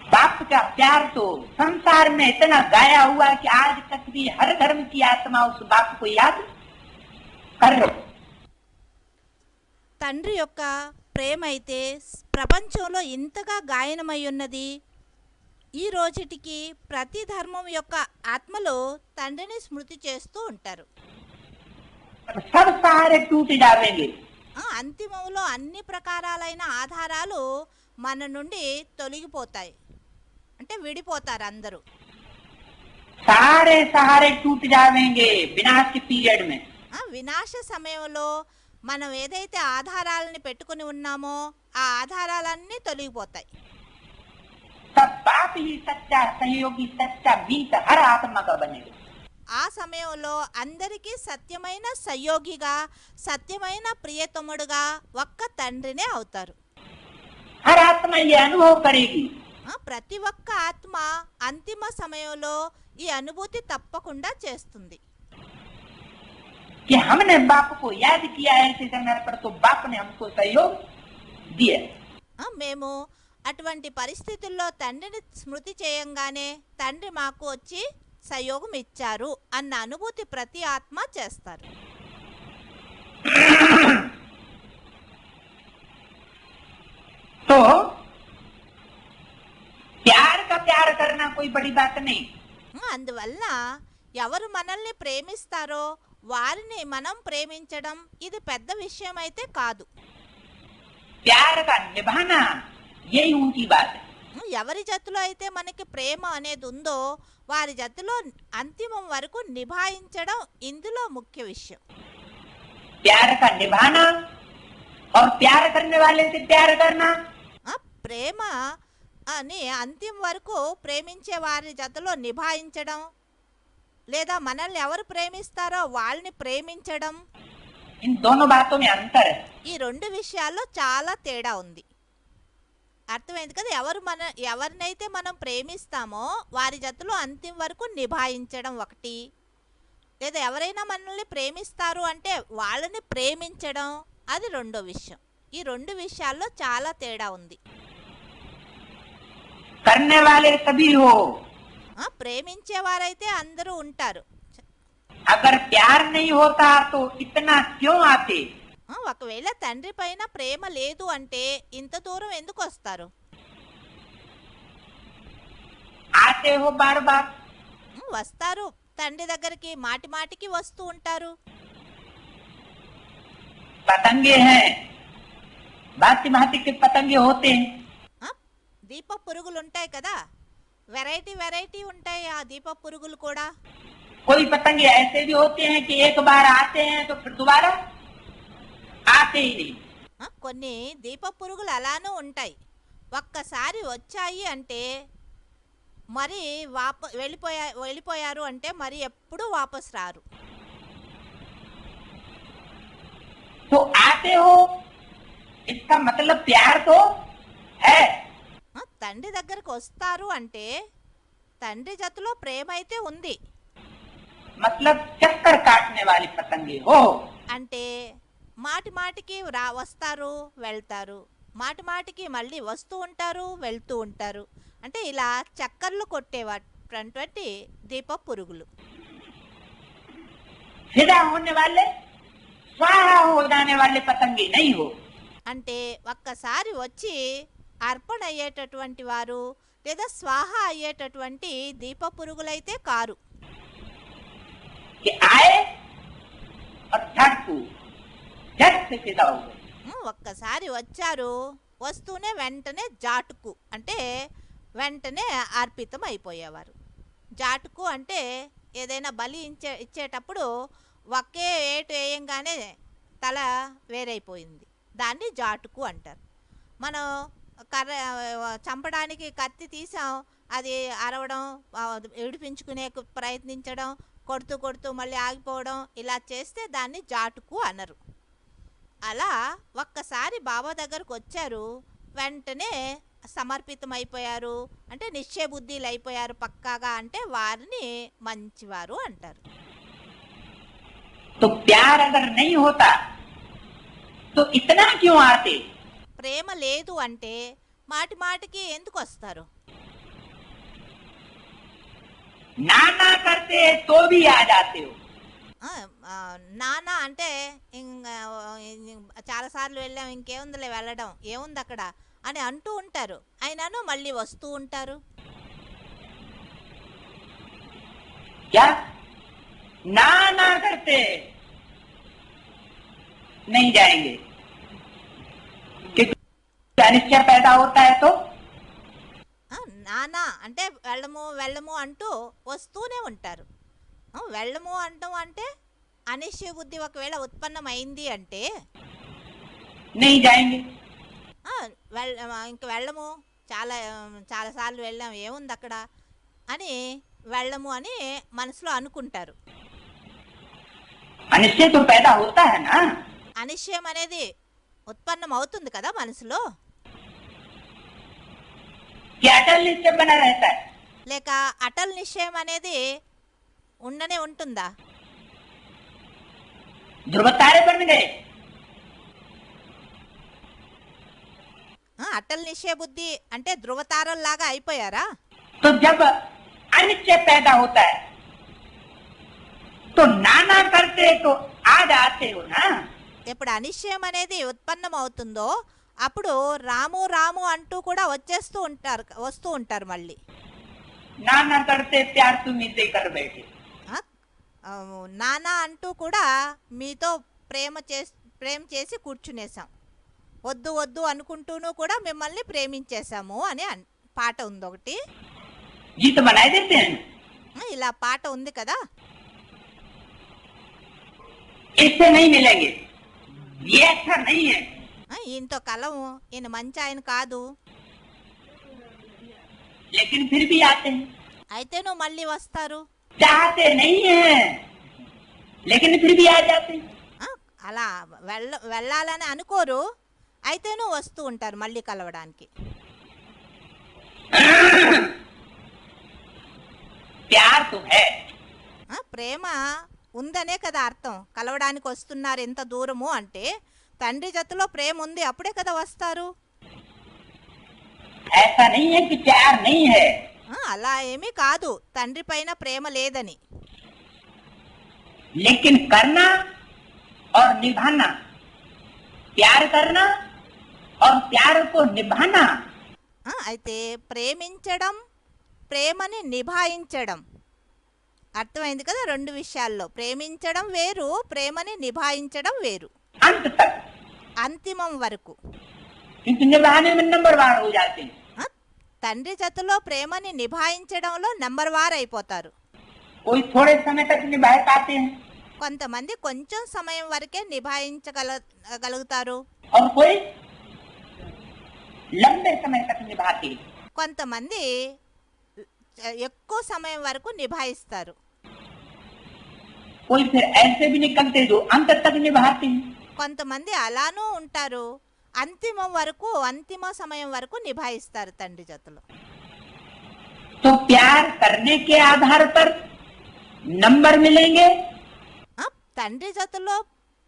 बाप का प्यार तो संसार में इतना गाया हुआ है कि आज तक भी हर धर्म की आत्मा उस बाप को याद कर रही। తండ్రి యొక్క ప్రేమ అయితే ప్రపంచంలో ఇంతగా గాయనమై ఉన్నది. ఈ రోజుటికి ప్రతి ధర్మం యొక్క ఆత్మలో తండ్రిని స్మృతి చేస్తూ ఉంటారు. सब सहारे टूट जाएंगे। అంతిమంలో అన్ని ప్రకారాలైన ఆధారాలు మన నుండి తొలగిపోతాయి, అంటే విడిపోతారు అందరూ. सारे सहारे टूट जाएंगे विनाश के पीरियड में। వినాశ సమయంలో మనం ఏదైతే ఆధారాలని పెట్టుకుని ఉన్నామో ఆ ఆధారాలన్నీ తొలగిపోతాయి. तब बाप ही सच्चा सहयोगी, सच्चा मीत हर आत्मा का बनेगा। ఆ సమయంలో అందరికీ సత్యమైన సహయోగిగా, సత్యమైన ప్రియతముడుగా ఒక్క తండ్రినే అవుతారు. हर आत्मा ये अनुभव करेगी ప్రతి ఒక్క ఆత్మ అంతిమ సమయంలో ఈ అనుభూతి తప్పకుండా చేస్తుంది. कि हमने बाप को याद किया है ऐसे समय पर, तो बाप ने हमको सहयोग दिया। మేము అటువంటి పరిస్థితుల్లో తండ్రిని స్మృతి చేయంగానే తండ్రి మాకు వచ్చి సహయోగం ఇచ్చారు అన్న అనుభూతి ప్రతి ఆత్మ చేస్తారు. तो प्यार का प्यार करना कोई बड़ी बात नहीं। అందువల్ల ఎవరు మనల్ని ప్రేమిస్తారో వారిని మనం ప్రేమించడం ఇది పెద్ద విషయం అయితే కాదు. प्यार का निभाना यही ऊंची बात है। ఎవరి జట్టులో అయితే మనకి ప్రేమ అనేది ఉందో వారి జట్టులో అంతిమం వరకు నిభాయించడం ఇందులో ముఖ్య విషయం. प्यार का निभाना और प्यार करने वाले से प्यार करना, ప్రేమ అని అంతిమ వరకు ప్రేమించే వారి జతలో నిభాయించడం, లేదా మనల్ని ఎవరు ప్రేమిస్తారో వాళ్ళని ప్రేమించడం, इन दोनों बातों में अंतर है। ఈ రెండు విషయాల్లో చాలా తేడా ఉంది. అర్థమైంది కదా? ఎవరినైతే మనం ప్రేమిస్తామో వారి జతలో అంతిమ వరకు నిభాయించడం ఒకటి, లేదా ఎవరైనా మనల్ని ప్రేమిస్తారు అంటే వాళ్ళని ప్రేమించడం అది రెండో విషయం. ఈ రెండు విషయాల్లో చాలా తేడా ఉంది. करने वाले सभी हो, ప్రేమించేవారైతే అందరూ ఉంటారు. अगर प्यार नहीं होता तो इतना क्यों आते? ఒకవేళ తండ్రి పైన ప్రేమ లేదు అంటే ఇంత దూరం ఎందుకు వస్తారు? आते हो बार बार, వస్తారు, తండ్రి దగ్గరికి మాటి మాటికి వస్తూ ఉంటారు. पतंगे हैं, भांति भांति के पतंगे होते हैं। దీప పురుగులు ఉంటాయి కదా, వెరైటీ వెరైటీ ఉంటాయి ఆ దీప పురుగులు కూడా. कोई पतंगे ऐसे भी होते हैं कि एक बार आते हैं तो फिर दोबारा आते ही नहीं। కొన్ని దీప పురుగులు అలానే ఉంటాయి, ఒక్కసారి వచ్చాయి అంటే మరి వెళ్ళిపోయారు అంటే మరి ఎప్పుడు వాపస్ రారు. तो आते हो इसका मतलब प्यार तो है। తండ్రి దగ్గరకు వస్తారు అంటే తండ్రి జతలో ప్రేమ అయితే ఉంది. मतलब चक्कर काटने वाली पतंगे हो, అంటే మాటి మాటికి వస్తారు వెళ్తారు, మాటి మాటికి మళ్ళీ వస్తూ ఉంటారు వెళ్తూ ఉంటారు, అంటే ఇలా చక్కర్లు కొట్టేటువంటి దీప పురుగులు. फिदा होने वाले, स्वाहा हो जाने वाले पतंगे नहीं हो। అంటే ఒక్కసారి వచ్చి అర్పణ అయ్యేటటువంటి వారు లేదా స్వాహ అయ్యేటటువంటి దీప పురుగులైతే కారు. कि आए और झट से फिदा हो गए। ఒక్కసారి వచ్చారు వస్తూనే వెంటనే జాటుకు అంటే వెంటనే అర్పితం అయిపోయేవారు. జాటుకు అంటే ఏదైనా బలి ఇచ్చేటప్పుడు ఒకే ఏటు వేయంగానే తల వేరైపోయింది, దాన్ని జాటుకు అంటారు. మనం చంపడానికి కత్తి తీసాం, అది అరవడం, విడిపించుకునే ప్రయత్నించడం, కొడుతూ కొడుతూ మళ్ళీ ఆగిపోవడం, ఇలా చేస్తే దాన్ని జాటుకు అనరు. అలా ఒక్కసారి బాబా దగ్గరకు వచ్చారు, వెంటనే సమర్పితం అయిపోయారు అంటే నిశ్చయ బుద్ధిలు అయిపోయారు పక్కాగా, అంటే వారిని మంచివారు అంటారు. तो प्यार अगर नहीं होता तो इतना क्यों आते? ప్రేమ లేదు అంటే మాటి మాటికి ఎందుకు వస్తారు? नाना करते तो भी आ जाते हो. నానా అంటే చాలాసార్లు వెళ్ళాం, ఇంకేముందిలే వెళ్ళడం, ఏముంది అక్కడ అని అంటూ ఉంటారు, అయినాను మళ్ళీ వస్తూ ఉంటారు. क्या नाना करते नहीं जाएंगे, क्योंकि अनिश्चय पैदा होता है. तो నానా అంటే వెళ్ళము వెళ్ళము అంటూ వస్తూనే ఉంటారు. వెళ్ళము అంటాం అంటే అనిశ్చయ బుద్ధి ఒకవేళ ఉత్పన్నమైంది అంటే नहीं जाएंगे. ఇంక వెళ్ళము, చాలాసార్లు వెళ్ళాం, ఏముంది అక్కడ అని వెళ్ళము అని మనసులో అనుకుంటారు. अनिश्चय तो पैदा होता है ना. అనిశ్చయం అనేది ఉత్పన్నం అవుతుంది కదా మనసులో, कि अटल निश्चय बना रहता है. లేక అటల్ నిశ్చయం అనేది ఉండనే ఉంటుందా? ध्रुव तारे बन गए. అటల్ నిశ్చయ బుద్ధి అంటే ధృవతారల్లాగా అయిపోయారా? तो जब अनिश्चय पैदा होता है तो नाना करते तो आ जाते हो ना. ఎప్పుడు అనిశ్చయం అనేది ఉత్పన్నం అవుతుందో అప్పుడు రాము రాము అంటూ కూడా వస్తూ ఉంటారు మళ్ళీ. नाना करते प्यार तुम इसे कर बैठे. నానా అంటూ కూడా మీతో ప్రేమ చేసి కూర్చునేసాం, వద్దు వద్దు అనుకుంటూను కూడా మిమ్మల్ని ప్రేమించేశాము అని పాట ఉంది ఒకటి. गीत बनाए देते हैं. ఇలా పాట ఉంది కదా. इससे नहीं मिलेंगे, ये अच्छा नहीं है. ఈయనతో కలవు, ఈయన మంచి ఆయన కాదు, लेकिन फिर भी आते हैं. అయితేను మళ్ళీ వస్తారు. चाहते नहीं है लेकिन फिर भी आ जाते हैं. అలా వెళ్ళాలని అనుకోరు, అయితేను వస్తూ ఉంటారు మళ్ళీ కలవడానికి. प्यार तो है. ప్రేమ ఉందనే కదా అర్థం, కలవడానికి వస్తున్నారు ఎంత దూరము అంటే తండ్రి జతలో ప్రేమ ఉంది, అప్పుడే కదా వస్తారు. ऐसा नहीं है कि प्यार नहीं है. అలా ఏమీ కాదు తండ్రి పైన ప్రేమ లేదని, लेकिन करना और निभाना, प्यार करना और प्यार को निभाना. అయితే ప్రేమించడం, ప్రేమని నిభాయించడం, అర్థమైంది కదా. రెండు విషయాల్లో ప్రేమించడం వేరు, ప్రేమని నిభాయించడం వేరు. अंत तक, అంతిమం వరకు. क्योंकि निभाने में नंबरवार हो जाते हैं. తండ్రి జతలో ప్రేమని నిభాయించడంలో నంబర్ వార్ అయిపోతారు. कोई थोड़े समय तक निभा पाते हैं కొంతమంది కొంచెం సమయం వరకే నిభాయించగలుగుతారు, और कोई लंबे समय तक निभाते हैं. కొంతమంది ఎక్కువ సమయం వరకు నిభాయిస్తారు. कोई फिर ऐसे भी निकलते जो अंत तक निभाते हैं. కొంతమంది అలానూ ఉంటారు, అంతిమం వరకు, అంతిమ సమయం వరకు నిభాయిస్తారు తండ్రి జతలో. तो प्यार करने के आधार पर नंबर मिलेंगे. తండ్రి జతలో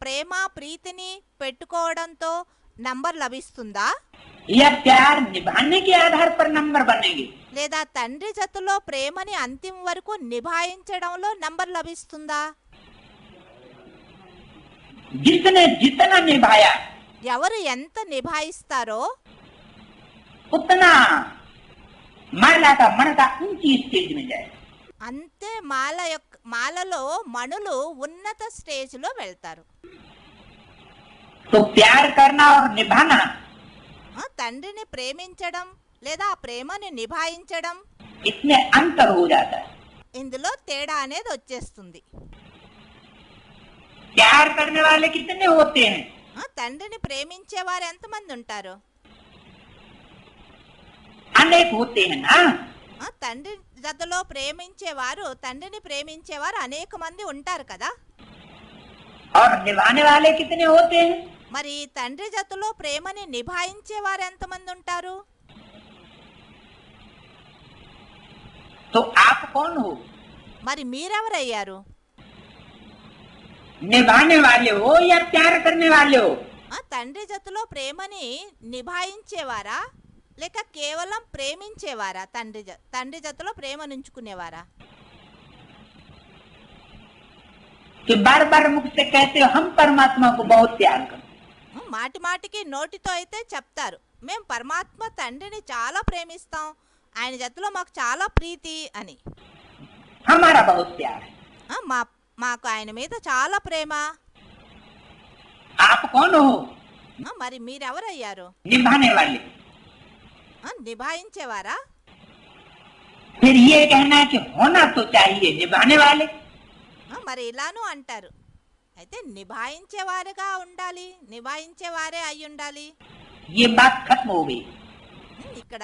ప్రేమ ప్రీతిని పెట్టుకోవడంతో నంబర్ లభిస్తుందా, या प्यार निभाने के आधार पर नंबर बनेंगे. లేదా తండ్రి జతలో ప్రేమని అంతిమ వరకు నిభాయించడంలో నంబర్ లభిస్తుందా? जिसने जितना निभाया ఎవరు ఎంత నిభాయిస్తారో उतना माला का मन का ऊंची स्टेज में जाए. అంతే మాలలో మణులు ఉన్నత స్టేజ్లో వెళ్తారు. तो प्यार करना और निभाना తండ్రిని ప్రేమించడం లేదా ఆ ప్రేమని నిభాయించడం इसमें अंतर हो जाता है। ఇందులో తేడా అనేది వచ్చేస్తుంది. प्यार करने वाले कितने होते हैं? తండ్రిని ప్రేమించేవారు ఎంతమంది ఉంటారు? अनेक होते हैं ना। తండ్రి జతలో తండ్రిని ప్రేమించేవారు అనేక మంది ఉంటారు కదా. और निभाने वाले कितने होते हैं? మరి తండ్రి జతలో ప్రేమని నిభాయించేవారు ఎంతమంది ఉంటారు? तो आप कौन हो? మరి మీరెవరయ్యారు? निभाने वाले हो या प्यार करने वाले हो? తండ్రి జతలో ప్రేమని నిభాయించేవారా లేక కేవలం ప్రేమించేవారా? తండ్రి జతలో ప్రేమనుంచుకునేవారా? कि बार बार मुख से कहते हो हम परमात्मा को बहुत प्यार करते, మాటి మాటికి నోటితో అయితే చెప్తారు మేము పరమాత్మ తండ్రిని చాలా ప్రేమిస్తాం, ఆయన జతలో మాకు చాలా ప్రీతి అని. हमारा बहुत प्यार है। మాకు ఆయన మీద చాలా ప్రేమ. आप कौन हो? మరి మీరెవరయ్యారు? निभाने वाले। నిభాయించేవారా? फिर ये कहना कि होना तो चाहिए निभाने वाले। మరి ఇలాను అంటారు అయితే నిభాయించేవారుగా ఉండాలి, నిభాయించేవారే అయి ఉండాలి. ये बात खत्म हो गई। ఇక్కడ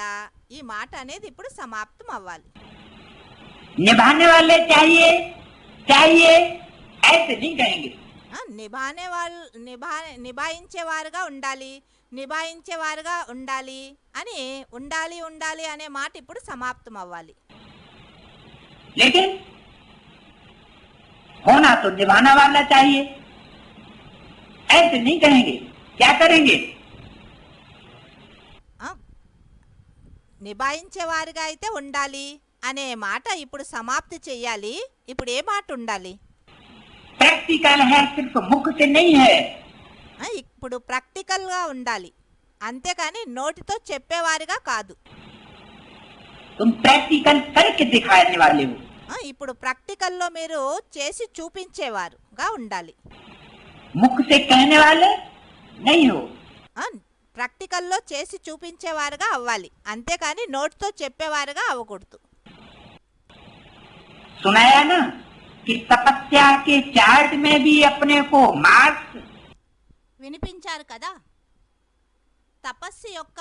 ఈ మాట అనేది ఇప్పుడు సమాప్తం అవ్వాలి. निभाने वाले चाहिए चाहिए ऐसे नहीं कहेंगे। నిభాయించేవారుగా ఉండాలి, నిభాయించేవారుగా ఉండాలి అని ఉండాలి ఉండాలి అనే మాట ఇప్పుడు సమాప్తం అవ్వాలి. लेकिन होना तो निभाना वाला चाहिए ऐसे नहीं कहेंगे। क्या करेंगे? నిభాయించేవారుగా అయితే ఉండాలి అనే మాట ఇప్పుడు సమాప్తి చెయ్యాలి. ఇప్పుడు ఏ మాట ఉండాలి? प्रैक्टिकल है, सिर्फ मुख से नहीं है। ఇప్పుడు ప్రాక్టికల్ గా ఉండాలి, అంతేకాని నోటితో చెప్పేవారుగా కాదు. तुम प्रैक्टिकल करके दिखाने वाले हो। ఇప్పుడు ప్రాక్టికల్లో మీరు చేసి చూపించేవారుగా ఉండాలి. मुख से कहने वाले नहीं हो। ప్రాక్టికల్లో చేసి చూపించేవారుగా అవ్వాలి, అంతేకాని నోటితో చెప్పేవారుగా అవ్వకూడదు. सुनाया ना कि तपस्या के चार्ट में भी अपने को मार्क्स। వినిపించారు కదా, తపస్సు యొక్క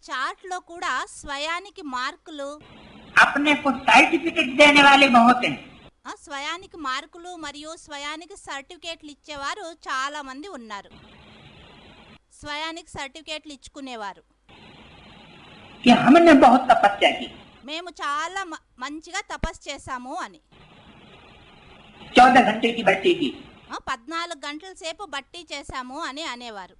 చార్ట్లో కూడా స్వయానికి మార్కులు, अपने को सर्टिफिकेट देने वाले बहुत हैं। స్వయానికి మార్కులు మరియు స్వయానికి సర్టిఫికేట్లు ఇచ్చేవారు చాలా మంది ఉన్నారు. స్వయానికి సర్టిఫికేట్లు ఇచ్చుకునేవారు कि हमने बहुत तपस्या की, మేము చాలా మంచిగా తపస్సు చేశాము అని. 14 घंटे की भर्ती की, 14 గంటల సేపు బట్టి చేశాము అని అనేవారు.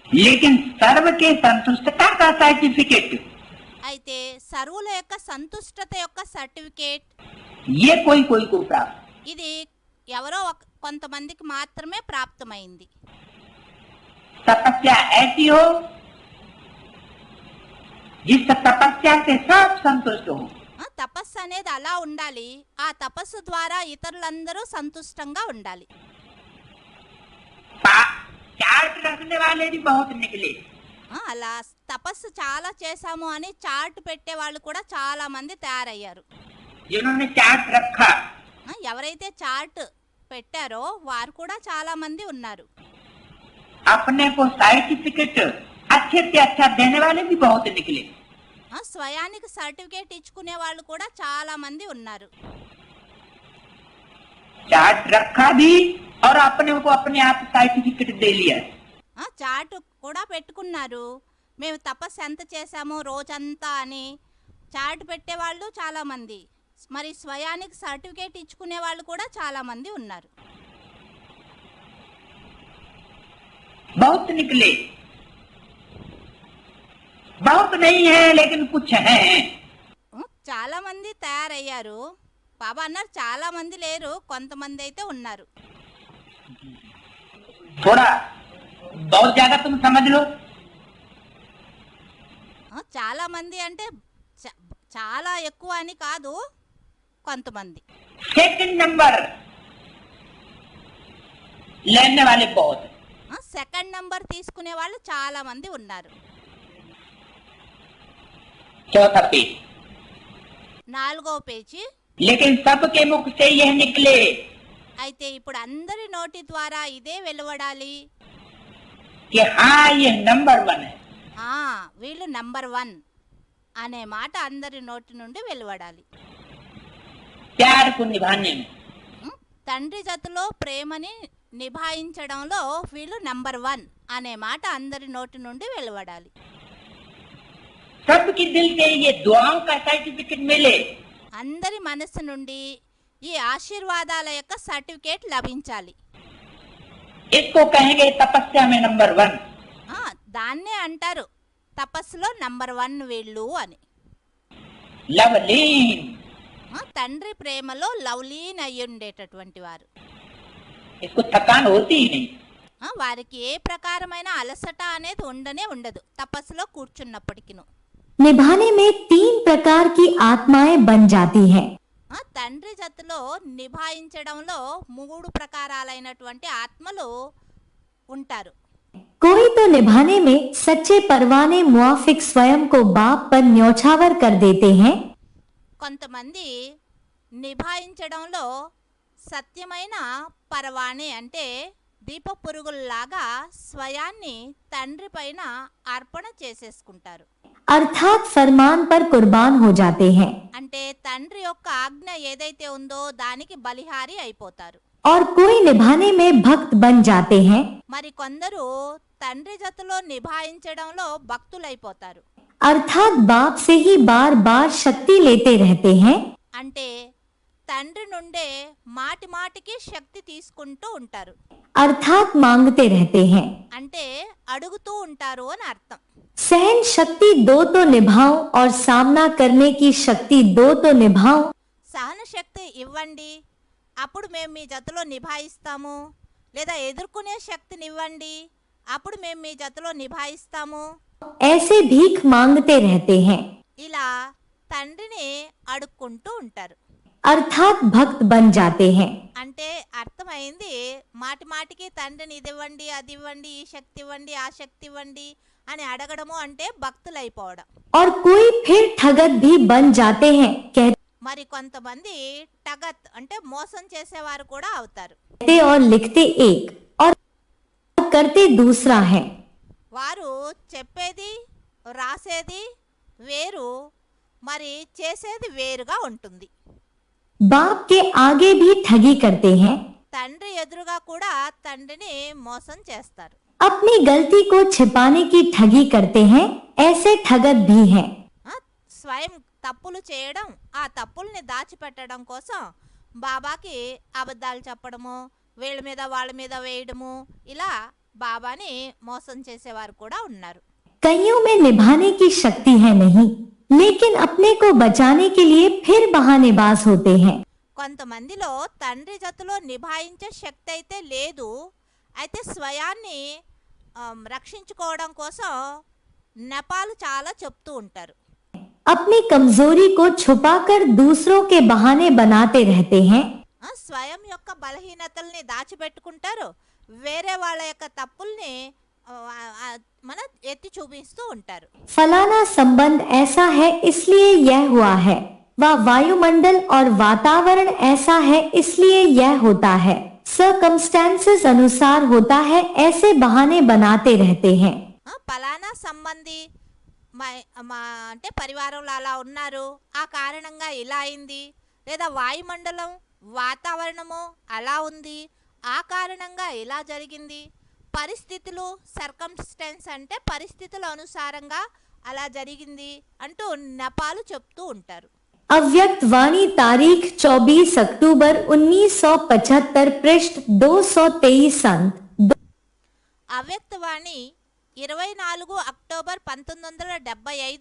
लेकिन सर्व के संतुष्टता का सर्टिफिकेट, అయితే సర్వుల యొక్క సంతుష్టత యొక్క సర్టిఫికేట్ ये कोई कोई को प्राप्त। ఇది ఎవరో కొంతమందికి మాత్రమే ప్రాప్తమైంది. तपस्या ऐसी हो जिस तपस्या से सब संतुष्ट हो। తపస్సు అనేది అలా ఉండాలి, ఆ తపస్సు ద్వారా ఇతరులందరూ సంతుష్టంగా ఉండాలి. चार्ट रखने वाले भी बहुत निकले। అలా తపస్సు చాలా చేశాము అని చార్ట్ పెట్టే వాళ్ళు కూడా చాలా మంది తయారయ్యారు. जिन्होंने चार्ट रखा, ఎవరైతే చార్ట్ పెట్టారో వారు కూడా చాలా మంది ఉన్నారు. अपने को सर्टिफिकेट अच्छे से अच्छा देने वाले भी बहुत निकले। స్వయానికి సర్టిఫికేట్ ఇచ్చుకునే వాళ్ళు కూడా చాలా మంది ఉన్నారు. चार्ट रखा भी और अपने को अपने आप सर्टिफिकेट दे लिया। చార్ట్ కూడా పెట్టుకున్నారు, మేము తపస్సు ఎంత చేశామో రోజంతా అని చార్ట్ పెట్టే వాళ్ళు చాలా మంది, మరి స్వయానికి సర్టిఫికేట్ ఇచ్చుకునే వాళ్ళు కూడా చాలా మంది ఉన్నారు. बहुत निकले, बहुत नहीं है लेकिन कुछ है। చాలా మంది తయారయ్యారు. బాబా అన్నారు చాలా మంది లేరు, కొంతమంది అయితే ఉన్నారు. थोड़ा बहुत ज्यादा तुम समझ लो। చాలా మంది అంటే చాలా ఎక్కువ అని కాదు, కొంతమంది. सेकंड नंबर लेने वाले बहुत। సెకండ్ నంబర్ తీసుకునే వాళ్ళు చాలా మంది ఉన్నారు. चौथा पेज। 4వ పేజీ. लेकिन सबके मुख से यह निकले అయితే ఇప్పుడు అందరి నోటి ద్వారా ఇదే వెలువడాలి, कि हाँ ये नंबर 1 है। వీళ్ళు నంబర్ 1 అనే మాట అందరి నోటి నుండి వెలువడాలి. प्यार को निभाने में, తండ్రి జతలో ప్రేమని నిభాయించడంలో వీళ్ళు నంబర్ 1 అనే మాట అందరి నోటి నుండి వెలువడాలి. सबके दिल से ये दुआओं का सर्टिफिकेट मिले, అందరి మనసు నుండి ఈ ఆశీర్వాదాల యొక్క సర్టిఫికేట్ లభించాలి. इसको कहेंगे तपस्या में नंबर 1। దాన్నే అంటారు తపస్సులో నంబర్ 1 వీళ్ళు అని. लवलीन, తండ్రి ప్రేమలో లవ్లీన్ అయి ఉండేటటువంటి వారు. इसको थकान होती ही नहीं। వారికి ఏ ప్రకారమైన అలసట అనేది ఉండనే ఉండదు తపస్సులో కూర్చున్నప్పటికిను. निभाने में 3 प्रकार की आत्माएं बन जाती हैं। తండ్రి జతలో నిభాయించడంలో 3 ప్రకారాలైనటువంటి ఆత్మలు ఉంటారు. कोई तो निभाने में सच्चे परवाने मुआफिक स्वयं को बाप पर न्योछावर कर देते हैं। కొంతమంది నిభాయించడంలో సత్యమైన పరవాణి అంటే దీప పురుగుల్లాగా స్వయాన్ని తండ్రి పైన అర్పణ చేసేసుకుంటారు. अर्थात फरमान पर कुर्बान हो जाते हैं అంటే తండ్రి యొక్క ఆజ్ఞ ఏదైతే ఉందో దానికి బలిహారి అయిపోతారు. और कोई निभाने में भक्त बन जाते हैं। మరి కొందరు తండ్రి జతలో నిభాయించడంలో భక్తులైపోతారు. अर्थात बाप से ही बार बार शक्ति लेते रहते हैं। అంటే తండ్రి నుండే మాటి మాటికి శక్తి తీసుకుంటూ ఉంటారు. अर्थात मांगते रहते हैं। అంటే అడుగుతూ ఉంటారు అని అర్థం. सहन शक्ति 2 तो निभाओ और सामना करने की शक्ति 2 तो निभाओ। సహన శక్తి ఇవ్వండి అప్పుడు మేము మీ జతలో నిభాయిస్తాము, లేదా ఎదుర్కొనే శక్తిని ఇవ్వండి అప్పుడు మేము మీ జతలో నిభాయిస్తాము. ऐसे भीख मांगते रहते हैं। ఇలా తండ్రిని అడుక్కుంటూ ఉంటారు. अर्थात भक्त बन जाते हैं। అంటే అర్థమైంది మాటి మాటికి తండ్రిని ఇది ఇవ్వండి అది ఇవ్వండి ఈ శక్తి ఇవ్వండి ఆ శక్తి ఇవ్వండి అని అడగడము అంటే భక్తులైపోవడం. और कोई फिर ठगत भी बन जाते हैं। మరి కొంతమంది టగత్ అంటే మోసం చేసేవారు కూడా అవుతారు. कहते और लिखते एक और करते दूसरा है। వారు చెప్పేది రాసేది వేరు, మరి చేసేది వేరుగా ఉంటుంది. बाप के आगे भी ठगी करते हैं। తండ్రి ఎదురుగా కూడా తండ్రిని మోసం చేస్తారు. अपनी गलती को छिपाने की ठगी करते हैं। ऐसे ठगत भी हैं। స్వయం తప్పులు చేయడం, ఆ తప్పుల్ని దాచిపెట్టడం కోసం బాబాకి అబద్ధాలు చెప్పడము, వీళ్ళ మీద వాళ్ళ మీద వేయడము, ఇలా బాబాని మోసం చేసేవారు కూడా ఉన్నారు. कईयों में निभाने की शक्ति है नहीं, लेकिन अपने को बचाने के लिए फिर बहानेबाज होते हैं। కొంతమందిలో తండ్రి జతలో నిభాయించే శక్తి అయితే లేదు, అయితే స్వయాన్ని రక్షించుకోవడం కోసం నెపాలు చాలా చెప్తూ ఉంటారు. अपनी कमजोरी को छुपाकर दूसरों के बहाने बनाते रहते हैं। స్వయం యొక్క బలహీనతల్ని దాచిపెట్టుకుంటారు, వేరే వాళ్ళ యొక్క తప్పుల్ని మన ఎత్తి చూపిస్తూ ఉంటారు. फलाना संबंध ऐसा है इसलिए यह हुआ है, वह वायुमंडल और वातावरण ऐसा है इसलिए यह होता है, सर्कमस्टेंसेस अनुसार होता है, ऐसे बहाने बनाते रहते हैं। ఫలానా సంబంధి అంటే పరివారంలో అలా ఉన్నారు, ఆ కారణంగా ఇలా అయింది, లేదా వాయుమండలం వాతావరణము అలా ఉంది, ఆ కారణంగా ఇలా జరిగింది, పరిస్థితులు సర్కమ్స్టెన్స్ అంటే పరిస్థితుల అనుసారంగా అలా జరిగింది అంటూ నెపాలు చెప్తూ ఉంటారు. अव्यक्त वाणी तारीख 24 अक्टूबर 1975 पृष्ठ 223 अंक। అవ్యక్త వాణి 24 అక్టోబర్ 1975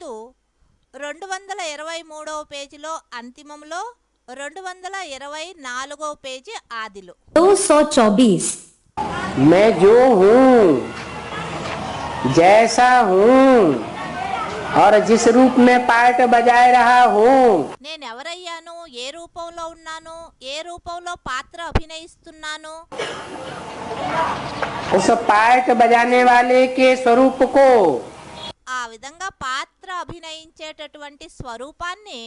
223వ పేజీలో అంతిమంలో 224వ పేజీ ఆదిలో 224 मैं जो हूँ जैसा हूँ और जिस रूप में पार्ट बजाए रहा हूँ నేను ఎవరయ్యాను, ఏ రూపంలో ఉన్నాను, ఏ రూపంలో పాత్ర అభినయిస్తున్నాను, उस पार्ट बजाने वाले के स्वरूप को ఆ విధంగా పాత్ర అభినయించేటటువంటి స్వరూపాన్ని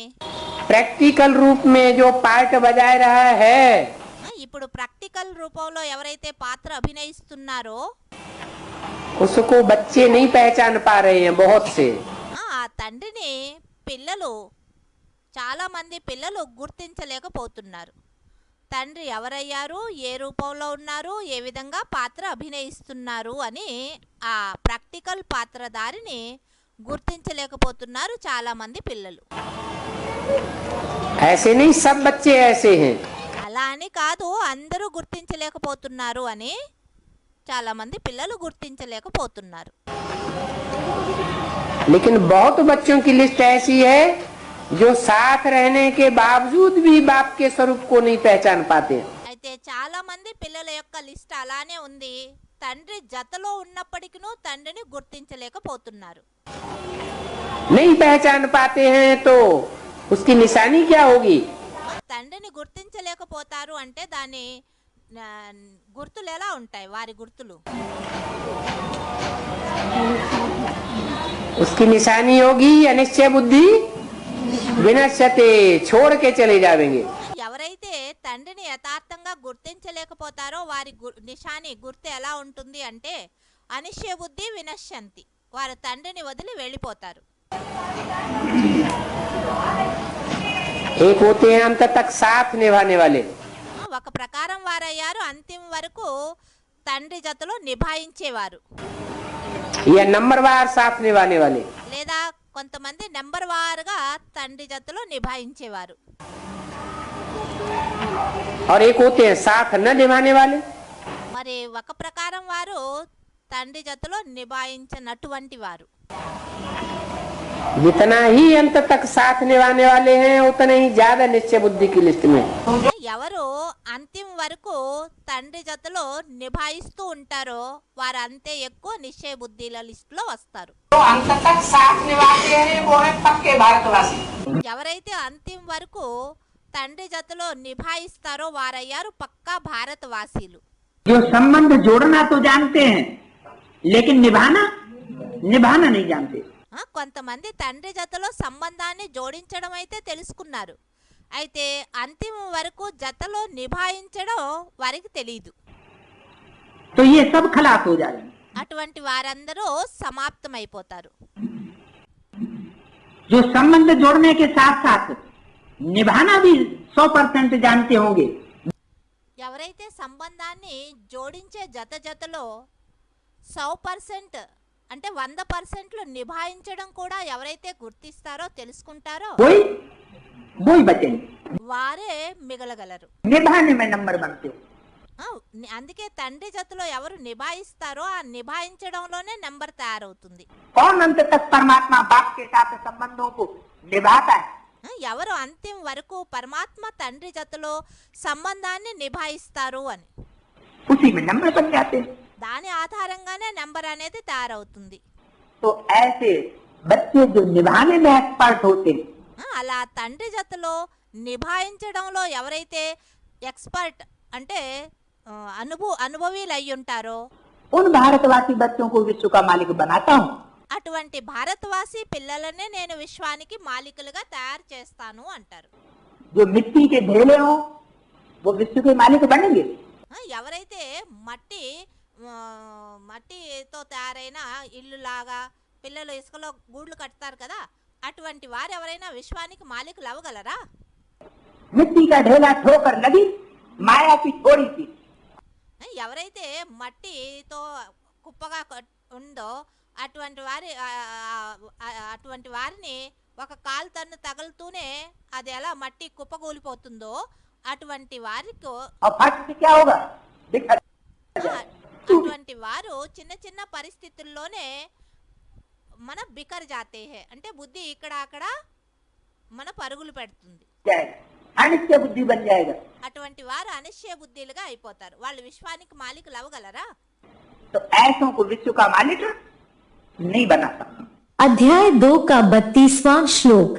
प्रैक्टिकल रूप में जो पार्ट बजाए रहा है ఇప్పుడు ప్రాక్టికల్ రూపంలో ఎవరైతే పాత్ర అభినయిస్తున్నారో उसको बच्चे नहीं पहचान पा रहे हैं बहुत से। ఆ తండ్రిని పిల్లలు, చాలా మంది పిల్లలు గుర్తించలేకపోతున్నారు. తండ్రి ఎవరయ్యారు, ఏ రూపంలో ఉన్నారు, ఏ విధంగా పాత్ర అభినయిస్తున్నారు అని ఆ ప్రాక్టికల్ పాత్రధారిని గుర్తించలేకపోతున్నారు చాలా మంది పిల్లలు. ऐसे नहीं सब बच्चे ऐसे हैं। అలా అని కాదు అందరూ గుర్తించలేకపోతున్నారు అని చాలా మంది పిల్లలు గుర్తించలేకపోతున్నారు. लेकिन बहुत बच्चों की लिस्ट ऐसी है जो साथ रहने के बावजूद भी बाप के स्वरूप को नहीं पहचान पाते। అయితే చాలా మంది పిల్లల యొక్క లిస్ట్ అలానే ఉంది. తండ్రి జతలో ఉన్నప్పటికీ తండ్రిని గుర్తించలేకపోతున్నారు. नहीं पहचान पाते हैं तो उसकी निशानी क्या होगी? తండ్రిని గుర్తించలేకపోతారు అంటే దాని గుర్తులు ఎలా ఉంటాయి, వారి గుర్తులు? उसकी निशानी होगी अनिश्चय बुद्धि विनश्यते, छोड़ के चले जाएंगे। ఎవరైతే తండ్రిని యథార్థంగా గుర్తించలేకపోతారో వారి నిశాని గుర్తు ఎలా ఉంటుంది అంటే అనిశ్చయ బుద్ధి వినశ్యంతి, వారు తండ్రిని వదిలి వెళ్ళిపోతారు. एक होते हैं अंत तक साथ निभाने वाले, ఒక ప్రకారం వారయ్యారు అంతిమ వరకు తండ్రి జతలో నిభాయించేవారు, या नंबरवार साथ निभाने वाले, లేదా కొంతమంది నెంబర్ వారుగా తండ్రి జతలో నిభాయించేవారు. और एक होते हैं साथ न निभाने वाले। మరి ఒక ప్రకారం వారు తండ్రి జతలో నిభాయించినటువంటి వారు. जितना ही अंत तक साथ निभाने वाले हैं उतना ही ज्यादा निश्चय बुद्धि की लिस्ट में। ఎవరు అంతిమ వరకు తండ్రి జతలో నిభాయిస్తూ ఉంటారో వారు అంతే ఎక్కువ నిశ్చయ బుద్ధిల లిస్ట్ లో వస్తారు. तो अंत तक साथ निभाते हैं वो है पक्के भारतवासी। ఎవరైతే అంతిమ వరకు తండ్రి జతలో నిభాయిస్తారో వారయ్యారు పక్కా భారతవాసీలు. जो संबंध जोड़ना तो जानते हैं लेकिन निभाना नहीं जानते। కొంతమంది తండ్రి జతలో సంబంధాన్ని జోడించడం అయితే తెలుసుకున్నారు, అయితే అంతిమ వరకు జతలో నిభాయించడం వారికి తెలియదు. तो ये सब खलास हो जाएंगे। అటువంటి వారందరూ సమాప్తమైపోతారు. जो संबंध जोड़ने के साथ साथ निभाना भी 100% जानते होंगे, ఎవరైతే సంబంధాన్ని జోడించే జతలో 100% అంటే 100% నిభాయించడం కూడా ఎవరైతే గుర్తిస్తారో తెలుసుకుంటారో वही बचेंगे, వారే మిగలగలరు. निभाने में नंबर बनते हो। అందుకే తండ్రి జతలో ఎవరు నిభాయిస్తారో ఆ నిభాయించడంలోనే నెంబర్ తయారవుతుంది. कौन अंत तक परमात्मा बाप के साथ संबंधों को निभाता है, ఎవరు అంతిమ వరకు పరమాత్మ తండ్రి జతలో సంబంధాన్ని నిభాయిస్తారు అని उसी में नंबर बन जाते हैं। దాని ఆధారంగానే నెంబర్ అనేది తయారవుతుంది. तो ऐसे बच्चे जो निभाने में एक्सपर्ट होते हैं, అలా తండ్రి జతలో నిభాయించడంలో ఎవరైతే ఎక్స్పర్ట్ అంటే అనుభవీలు అయి ఉంటారో उन भारतवासी बच्चों को विश्व का मालिक बनाता हूँ। అటువంటి భారతవాసి పిల్లలనే నేను విశ్వానికి మాలికలుగా తయారు చేస్తాను అంటారు. जो मिट्टी के ढेले हों वो विश्व के मालिक बनेंगे। ఎవరైతే మట్టితో తయారైన ఇల్లు లాగా పిల్లలు ఇసుకలో గూడ్లు కడతారు కదా, అటువంటి వారు ఎవరైనా విశ్వానికి మాలికులు అవ్వగలరా? मिट्टी का ढेला ठोकर नदी माया की थोड़ी सी, ఎవరైతే మట్టితో కుప్పగా ఉందో అటువంటి వారిని ఒక కాలు తన్ను తగులుతూనే అది ఎలా మట్టి కుప్పగూలిపోతుందో అటువంటి వారికి और फट से क्या होगा, అటువంటి వారు చిన్న చిన్న పరిస్థితుల్లోనే మన బికర్ జాతే హే అంటే బుద్ధి ఇక్కడ అక్కడ మన పరుగులు పెడుతుంది. अनिश्चय बुद्धि बन जाएगा। అటువంటి వారు అనిశ్చయ బుద్ధిలుగా అయిపోతారు. వాళ్ళు విశ్వానికి మాలికులు అవ్వగలరా? तो ऐसों को विश्व का मालिक नहीं बना सकता। अध्याय 2 का 32वां श्लोक।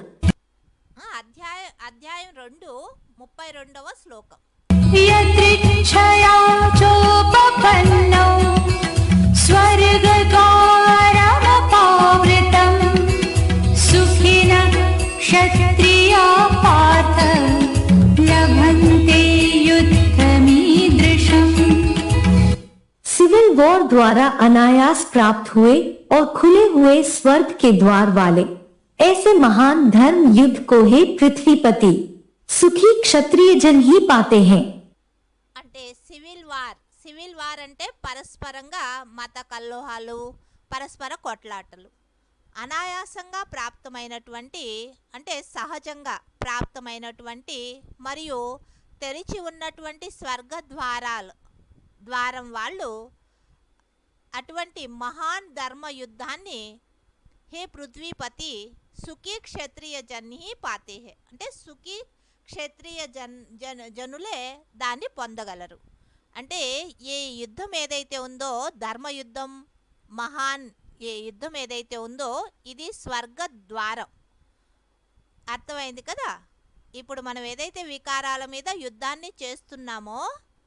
అధ్యాయం 2 32వ శ్లోకం. यदृच्छया चोपपन्नौ स्वर्गद्वारमपावृतं सुखिनः क्षत्रिया पार्थ लभन्ते युद्धमीदृशम्। सिविल वॉर द्वारा अनायास प्राप्त हुए और खुले हुए स्वर्ग के द्वार वाले ऐसे महान धर्म युद्ध को हे पृथ्वीपति सुखी क्षत्रिय जन ही पाते हैं। అంటే సివిల్ వార్ అంటే పరస్పరంగా మత కల్లోహాలు, పరస్పర కొట్లాటలు. అనాయాసంగా ప్రాప్తమైనటువంటి అంటే సహజంగా ప్రాప్తమైనటువంటి మరియు తెరిచి ఉన్నటువంటి స్వర్గ ద్వారం వాళ్ళు అటువంటి మహాన్ ధర్మ యుద్ధాన్ని హే పృథ్వీపతి సుఖీ క్షత్రియ జన్ని పాతే హే అంటే సుఖీ క్షత్రియ జనులే దాన్ని పొందగలరు. అంటే ఏ యుద్ధం ఏదైతే ఉందో ధర్మయుద్ధం మహాన్ ఏ యుద్ధం ఏదైతే ఉందో ఇది స్వర్గ ద్వారం. అర్థమైంది కదా. ఇప్పుడు మనం ఏదైతే వికారాల మీద యుద్ధాన్ని చేస్తున్నామో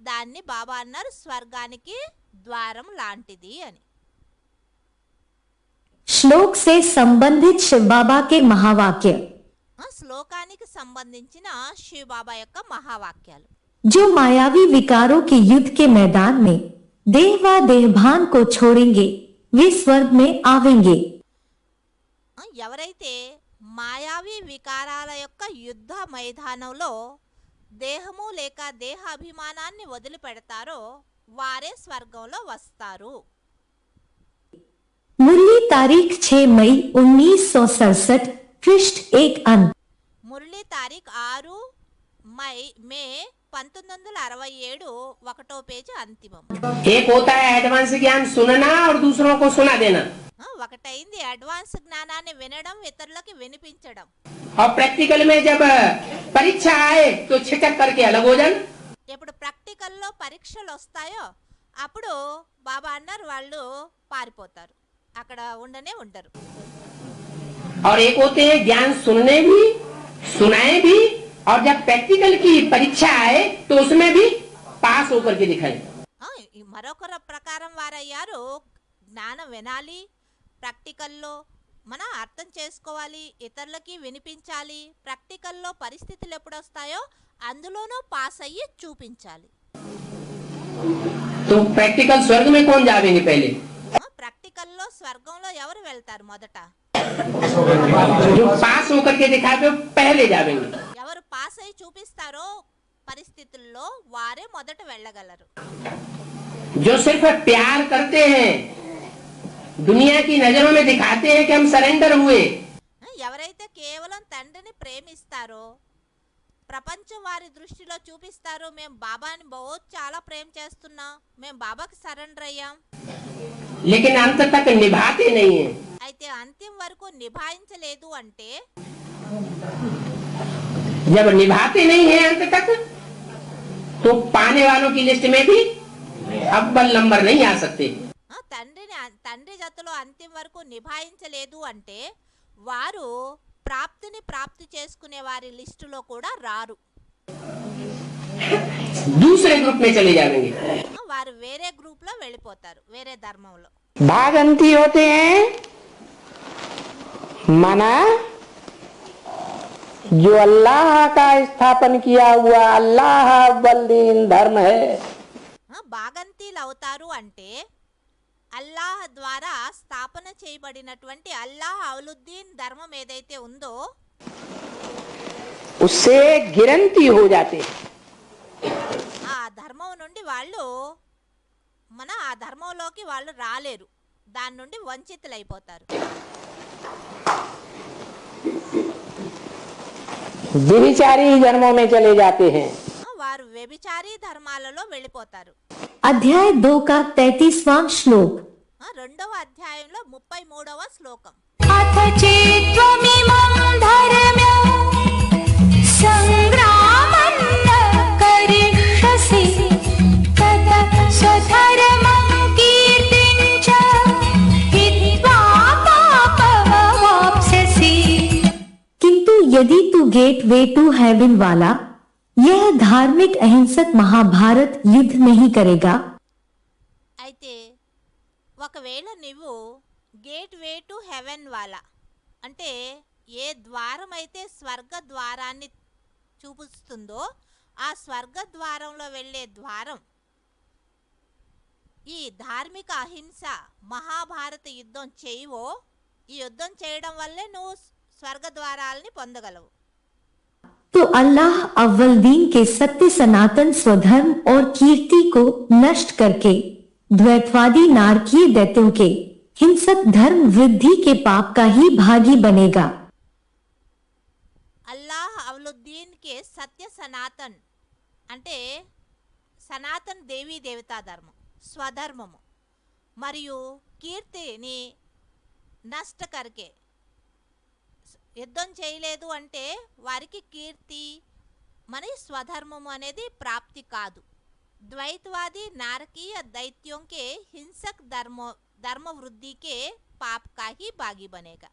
దాన్ని బాబా అన్నారు స్వర్గానికి ద్వారం లాంటిది అని. श्लोक से संबंधित शिव बाबा के महावाक्य। శ్లోకానికి సంబంధించిన శివ బాబా యొక్క మహావాక్యాలు. जो मायावी विकारों के युद्ध के मैदान में देह व देहभान को छोड़ेंगे वे स्वर्ग में आवेंगे। ఎవరైతే మాయావి వికారాల యొక్క యుద్ధ మైదానంలో దేహము లేక దేహ అభిమానాన్ని వదిలిపెడతారో వారే స్వర్గంలో వస్తారు. मुरली तारीख 6 मई 1967 पृष्ठ 1 अंक। మురళీ తారీఖ్ 6 మే 1967 ఒకటో పేజీ అంతిమం. एक होता है एडवांस ज्ञान सुनना और दूसरों को सुना देना, ఒకటైంది అడ్వాన్స్ జ్ఞానాన్ని వినడం ఇతరులకి వినిపించడం. और प्रैक्टिकल में जब परीक्षा आए तो छिटक करके अलग हो जाना। ఎప్పుడు ప్రాక్టికల్లో పరీక్షలు వస్తాయో అప్పుడు బాబా అన్నారు వాళ్ళు పారిపోతారు, అక్కడ ఉండనే ఉండరు. और एक होते हैं ज्ञान सुनने भी सुनाए भी, और जब प्रैक्टिकल की परीक्षा आए तो उसमें भी पास होकर के दिखाए. మరొకరు ప్రకారం వారయ్యారు జ్ఞానం వినాలి, ప్రాక్టికల్లో మన అర్థం చేసుకోవాలి, ఇతరులకి వినిపించాలి. ప్రాక్టికల్లో పరిస్థితులు ఎప్పుడు వస్తాయో అందులోనూ పాస్ అయ్యి చూపించాలి. तो प्रैक्टिकल स्वर्ग में कौन जावेंगे पहले? ప్రాక్టికల్లో స్వర్గంలో ఎవరు వెళ్తారు మొదట? जो पास होकर के दिखाते हो पहले जावेंगे. ఎవరు పాస్ అయ్యి చూపిస్తారో పరిస్థితుల్లో వారే మొదట వెళ్ళగలరు. जो सिर्फ प्यार करते हैं, दुनिया की नजरों में दिखाते हैं कि हम सरेंडर हुए, ఎవరైతే కేవలం తండ్రిని ప్రేమిస్తారో ప్రపంచం వారి దృష్టిలో చూపిస్తారో మేము బాబాని చాలా ప్రేమ చేస్తున్నాం, మేము బాబాకి సరెండర్ అయ్యాం, लेकिन अंत तक निभाते नहीं हैं. అయితే అంతిమ వరకు నిభాయించలేదు అంటే जब निभाते नहीं हैं अंत तक तो पाने वालों की लिस्ट में भी अव्वल नंबर नहीं आ सकते. తండ్రి జతలో అంతిమ వరకు నిభాయించలేదు అంటే వారు ప్రాప్తి చేసుకునే వారి లిస్టులో కూడా రారు, दूसरे ग्रुप में चले जाएंगे. వారు వేరే గ్రూప్ లో వెళ్ళిపోతారు, వేరే ధర్మంలో. भागंती होते हैं माना जो अल्लाह का स्थापन किया हुआ अल्लाह अव्वल दीन धर्म है. భాగంతీలు అవుతారు అంటే అల్లాహ్ ద్వారా స్థాపన చేయబడినటువంటి అల్లాహ్ అవులుద్దీన్ ధర్మం ఏదైతే ఉందో उससे गिरंती हो जाते हैं. ఆ ధర్మం నుండి వాళ్ళు ఆ ధర్మంలోకి వాళ్ళు రాలేరు, దాని నుండి వంచితులైపోతారు. व्यभिचारी धर्मों में चले जाते हैं. వారు వ్యభిచారీ ధర్మాలలో వెళ్ళిపోతారు. अध्याय 2 का 33वां श्लोक। రెండవ అధ్యాయంలో 33వ శ్లోకం. अथ चेत्त्वमिमं धर्म्यं संग्रामं न करिष्यसि ततः स्वधर्मं कीर्तिं च हित्वा पापवः यदि तू गेट वे टू हेवन वाला, यह धार्मिक अहिंसक महाभारत युद्ध नहीं करेगा। అయితే ఒకవేళ నువ్వు గేట్ వే టు హెవెన్ వాలా అంటే ఏ ద్వారం అయితే స్వర్గ ద్వారాన్ని చూపిస్తుందో ఆ స్వర్గ ద్వారంలో వెళ్ళే ద్వారం ఈ ధార్మిక అహింస మహాభారత యుద్ధం చేయవో ఈ యుద్ధం చేయడం వల్లే నువ్వు స్వర్గ ద్వారాలని పొందగలవు। तो अल्लाह अव्वल दीन के सत्य सनातन स्वधर्म और कीर्ति को नष्ट करके द्वैतवादी नारकीय दैत्यों के हिंसक धर्म वृद्धि के पाप का ही भागी बनेगा। అల్లాహ్ అవలుద్దీన్ కే సత్య సనాతన్ అంటే సనాతన్ దేవీ దేవతా ధర్మం స్వధర్మము మరియు కీర్తిని నష్ట కరికే యుద్ధం చేయలేదు అంటే వారికి కీర్తి మన స్వధర్మము అనేది ప్రాప్తి కాదు। ద్వైతవాदी नारकीय दैत्यों के हिंसक धर्म वृद्धि के पाप का ही भागी बनेगा।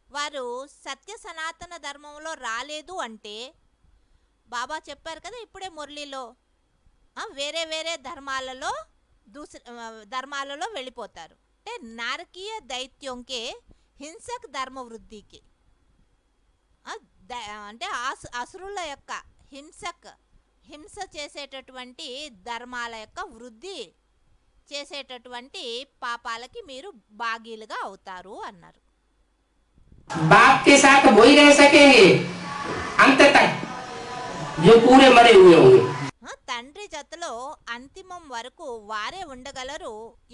వారు సత్య సనాతన ధర్మంలో రాలేదు అంటే బాబా చెప్పారు కదా ఇప్పుడే మురళిలో వేరే వేరే ధర్మాలలో వెళ్ళిపోతారు అంటే నారకీయ దైత్యంకే హింసక్ ధర్మ వృద్ధికి అంటే అసురుల యొక్క హింస చేసేటటువంటి ధర్మాల యొక్క వృద్ధి చేసేటటువంటి పాపాలకి మీరు భాగీలుగా అవుతారు అన్నారు। बाप के साथ वही रह सकेंगे अंत तक जो पूरे मरे हुए होंगे। తండ్రి జతలో అంతిమం వరకు వారే ఉండగలరు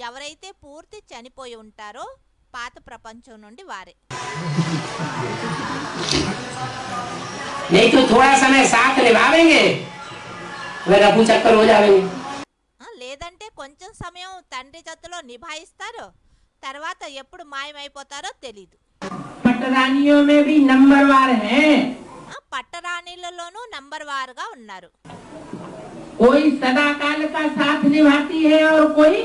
ఎవరైతే పూర్తి చనిపోయి ఉంటారో పాత ప్రపంచం నుండి వారే। नहीं तो थोड़ा समय साथ निभावेंगे वे रफू चक्कर हो जाएंगे। లేదంటే కొంచెం సమయం తండ్రి జతలో నిభాయిస్తారు తర్వాత ఎప్పుడు మాయమైపోతారో తెలీదు। पटरानियों में भी नंबरवार हैं। పట్టరాణిలలోనూ నంబర్ వారుగా ఉన్నారు। कोई सदाकाल का साथ निभाती है और कोई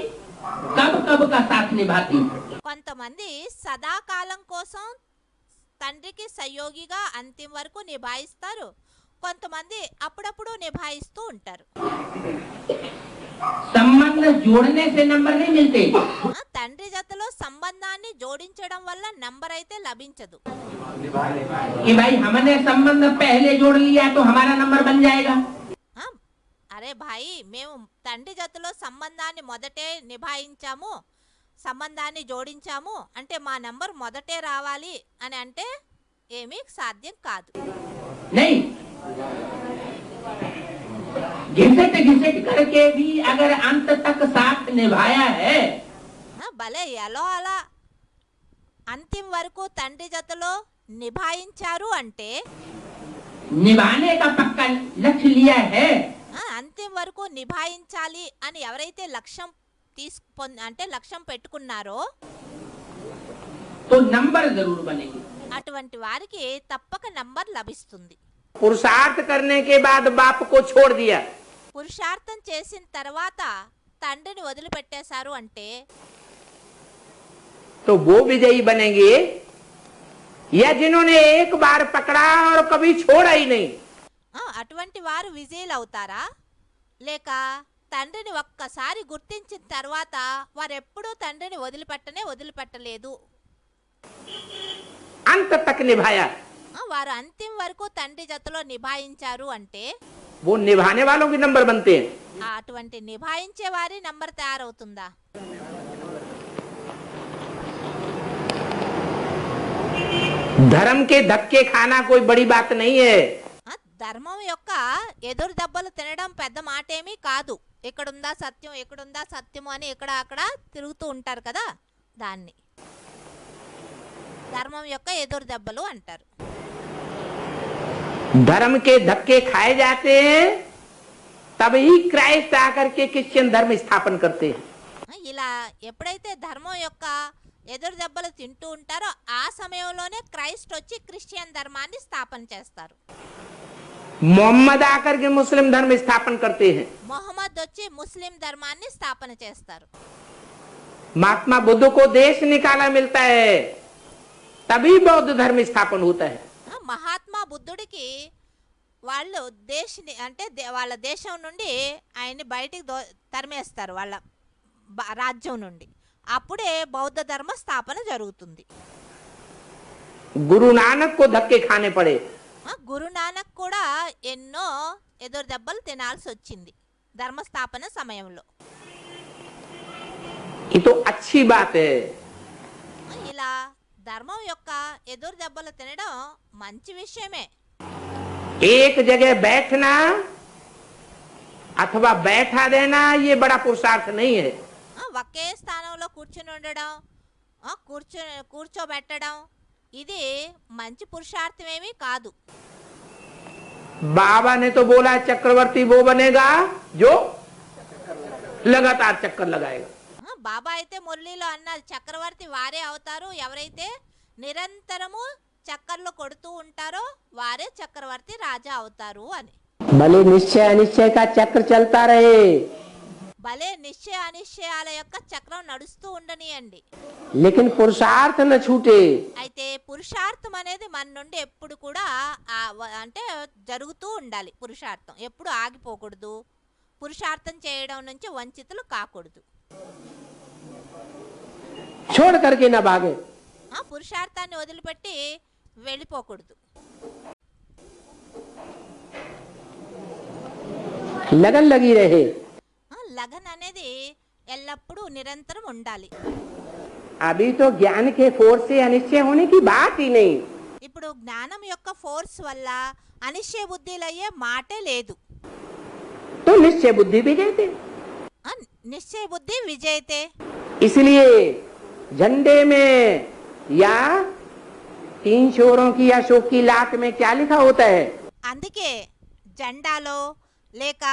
कब कब का साथ निभाती है। కొంతమంది సదాకాలం కోసం తండ్రికి సహయోగిగా అంతిమ వరకు నిభాయిస్తారు కొంతమంది అప్పుడప్పుడు నిభాయిస్తూ ఉంటారు। संबंध जोड़ने से नंबर नहीं मिलते। తండ్రి జతలో సంబంధాన్ని జోడించడం వల్ల నంబర్ అయితే లభించదు। कि भाई हमने संबंध पहले जोड़ लिया तो हमारा नंबर बन जाएगा। అరే భాయి మేము తండ్రి జతలో సంబంధాన్ని మొదటే నిభాయించాము సంబంధాన్ని జోడించాము అంటే మా నంబర్ మొదటే రావాలి అని అంటే ఏమీ సాధ్యం కాదు। नहीं घिसट घिसट करके भी अगर अंत तक साथ निभाया है భలే ఎలా అలా అంతిమ వరకు తండ్రి జతలో నిభాయించారు అంటే निभाने का पक्का लक्ष्य लिया है అంతిమ వరకు నిభాయించాలి అని ఎవరైతే లక్ష్యం అంటే లక్ష్యం పెట్టుకున్నారో तो नंबर जरूर बनेगी। అటువంటి వారికి తప్పక నంబర్ లభిస్తుంది। पुरुषार्थ करने के बाद बाप को छोड़ दिया పురుషార్థం చేసిన తర్వాత తండ్రిని వదిలిపెట్టేశారు అంటే तो वो विजयी बनेंगे या जिन्होंने एक बार पकड़ा और कभी छोड़ा ही नहीं। అటువంటి వారు విజయులు అవుతారా లేక తండ్రిని ఒక్కసారి గుర్తించిన తర్వాత వారు ఎప్పుడూ తండ్రిని వదిలిపెట్టలేదు अंत तक निभाया వారు అంతిమ వరకు తండ్రి జతలో నిభాయించారు అంటే वो निभाने वालों के नंबर बनते हैं। అటువంటి నిభాయించే వారి నంబర్ తయారవుతుందా। धर्म के धक्के खाना कोई बड़ी बात नहीं है। ధర్మం యొక్క ఎదురు దెబ్బలు తినడం పెద్ద మాటేమీ కాదు। ఎక్కడుందా సత్యము అని ఇక్కడ అక్కడ తిరుగుతూ ఉంటారు కదా దాన్ని ధర్మం యొక్క ఎదురు దెబ్బలు అంటారు। धर्म के धक्के खाए जाते हैं तभी क्राइस्ट आकर के क्रिश्चियन धर्म स्थापन करते हैं। ఇలా ఎప్పుడైతే ధర్మం యొక్క ఎదురు దెబ్బలు తింటూ ఉంటారో ఆ సమయంలోనే క్రైస్ట్ వచ్చి క్రిస్టియన్ ధర్మాన్ని స్థాపన చేస్తారు। मोहम्मद आकर के मुस्लिम धर्म स्थापन करते हैं। మొహమ్మద్ వచ్చి ముస్లిం ధర్మాన్ని స్థాపన చేస్తారు। महात्मा बुद्ध को देश निकाला मिलता है तभी बौद्ध धर्म स्थापन होता है। మహాత్మా బుద్ధుడికి వాళ్ళు అంటే వాళ్ళ దేశం నుండి ఆయన్ని బయటికి తరిమేస్తారు వాళ్ళ రాజ్యం నుండి. అప్పుడే బౌద్ధ ధర్మ స్థాపన జరుగుతుంది. गुरु नानक को धक्के खाने पड़े। గురునానక్ కూడా ఎన్నో ఎదురు దెబ్బలు తినాల్సి వచ్చింది ధర్మస్థాపన సమయంలో. ये तो अच्छी बात है। ఇలా ధర్మం యొక్క ఎదురు దెబ్బలు తినడం మంచి విషయమే. एक जगह बैठना अथवा बैठा देना ये बड़ा पुरुषार्थ नहीं है। ఒకే స్థానంలో కూర్చుని ఉండడం, కూర్చోబెట్టడం ఇది మంచి పురుషార్థమేమీ కాదు. बाबा ने तो बोला चक्रवर्ती वो बनेगा जो लगातार चक्कर लगाएगा। బాబా అయితే మురళీలో అన్నారు చక్రవర్తి వారే అవుతారు, ఎవరైతే నిరంతరము చక్కర్లు కొడుతూ ఉంటారో వారే చక్రవర్తి రాజా అవుతారు అని. भले निश्चय अनिश्चय का चक्र चलता रहे, భలే నిశ్చయ అనిశ్చయాల యొక్క చక్రం నడుస్తూ ఉండనియండి, लेकिन पुरुषार्थ न छूटे। అయితే పురుషార్థం అనేది మన నుండి ఎప్పుడు కూడా అంటే జరుగుతూ ఉండాలి. పురుషార్థం ఎప్పుడు ఆగిపోకూడదు. పురుషార్థం చేయడం నుంచి వంచితులు కాకూడదు. छोड़ करके न भागे। పురుషార్థాన్ని వదిలిపెట్టి వెళ్ళిపోకూడదు. लगन लगी रहे। లగన్ అనేది ఎల్లప్పుడూ నిరంతరం ఉండాలి. अभी तो ज्ञान के फोर्स से अनिश्चय होने की बात ही नहीं। ఇప్పుడు జ్ఞానం యొక్క ఫోర్స్ వల్ల అనిశ్చయ బుద్ధిలయ్యే మాటే లేదు. तो निश्चय बुद्धि भी कहते। నిశ్చయ బుద్ధి విజయతే. इसलिए झंडे में या 3 छोरों की अशोक की लाट में क्या लिखा होता है? అందుకే జెండాలో లేక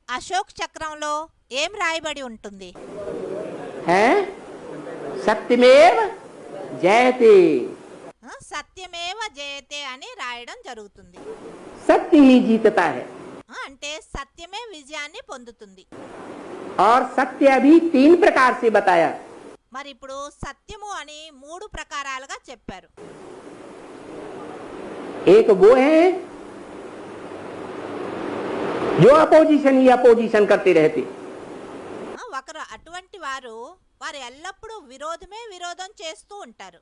అశోక్ చక్రంలో ఏం రాయబడి ఉంటుంది? है सत्यमेव जयते। సత్యమేవ జయతే అని రాయడం జరుగుతుంది. सत्य ही जीतता है। అంటే సత్యమే విజయాన్ని పొందుతుంది. और सत्य अभी 3 प्रकार से बताया। మరి ఇప్పుడు సత్యము అని 3 ప్రకారాలుగా చెప్పారు. एक वो है जो अपोजिशन करते रहते। ఒకరు అటువంటి వారు ఎల్లప్పుడూ విరోధం చేస్తూ ఉంటారు.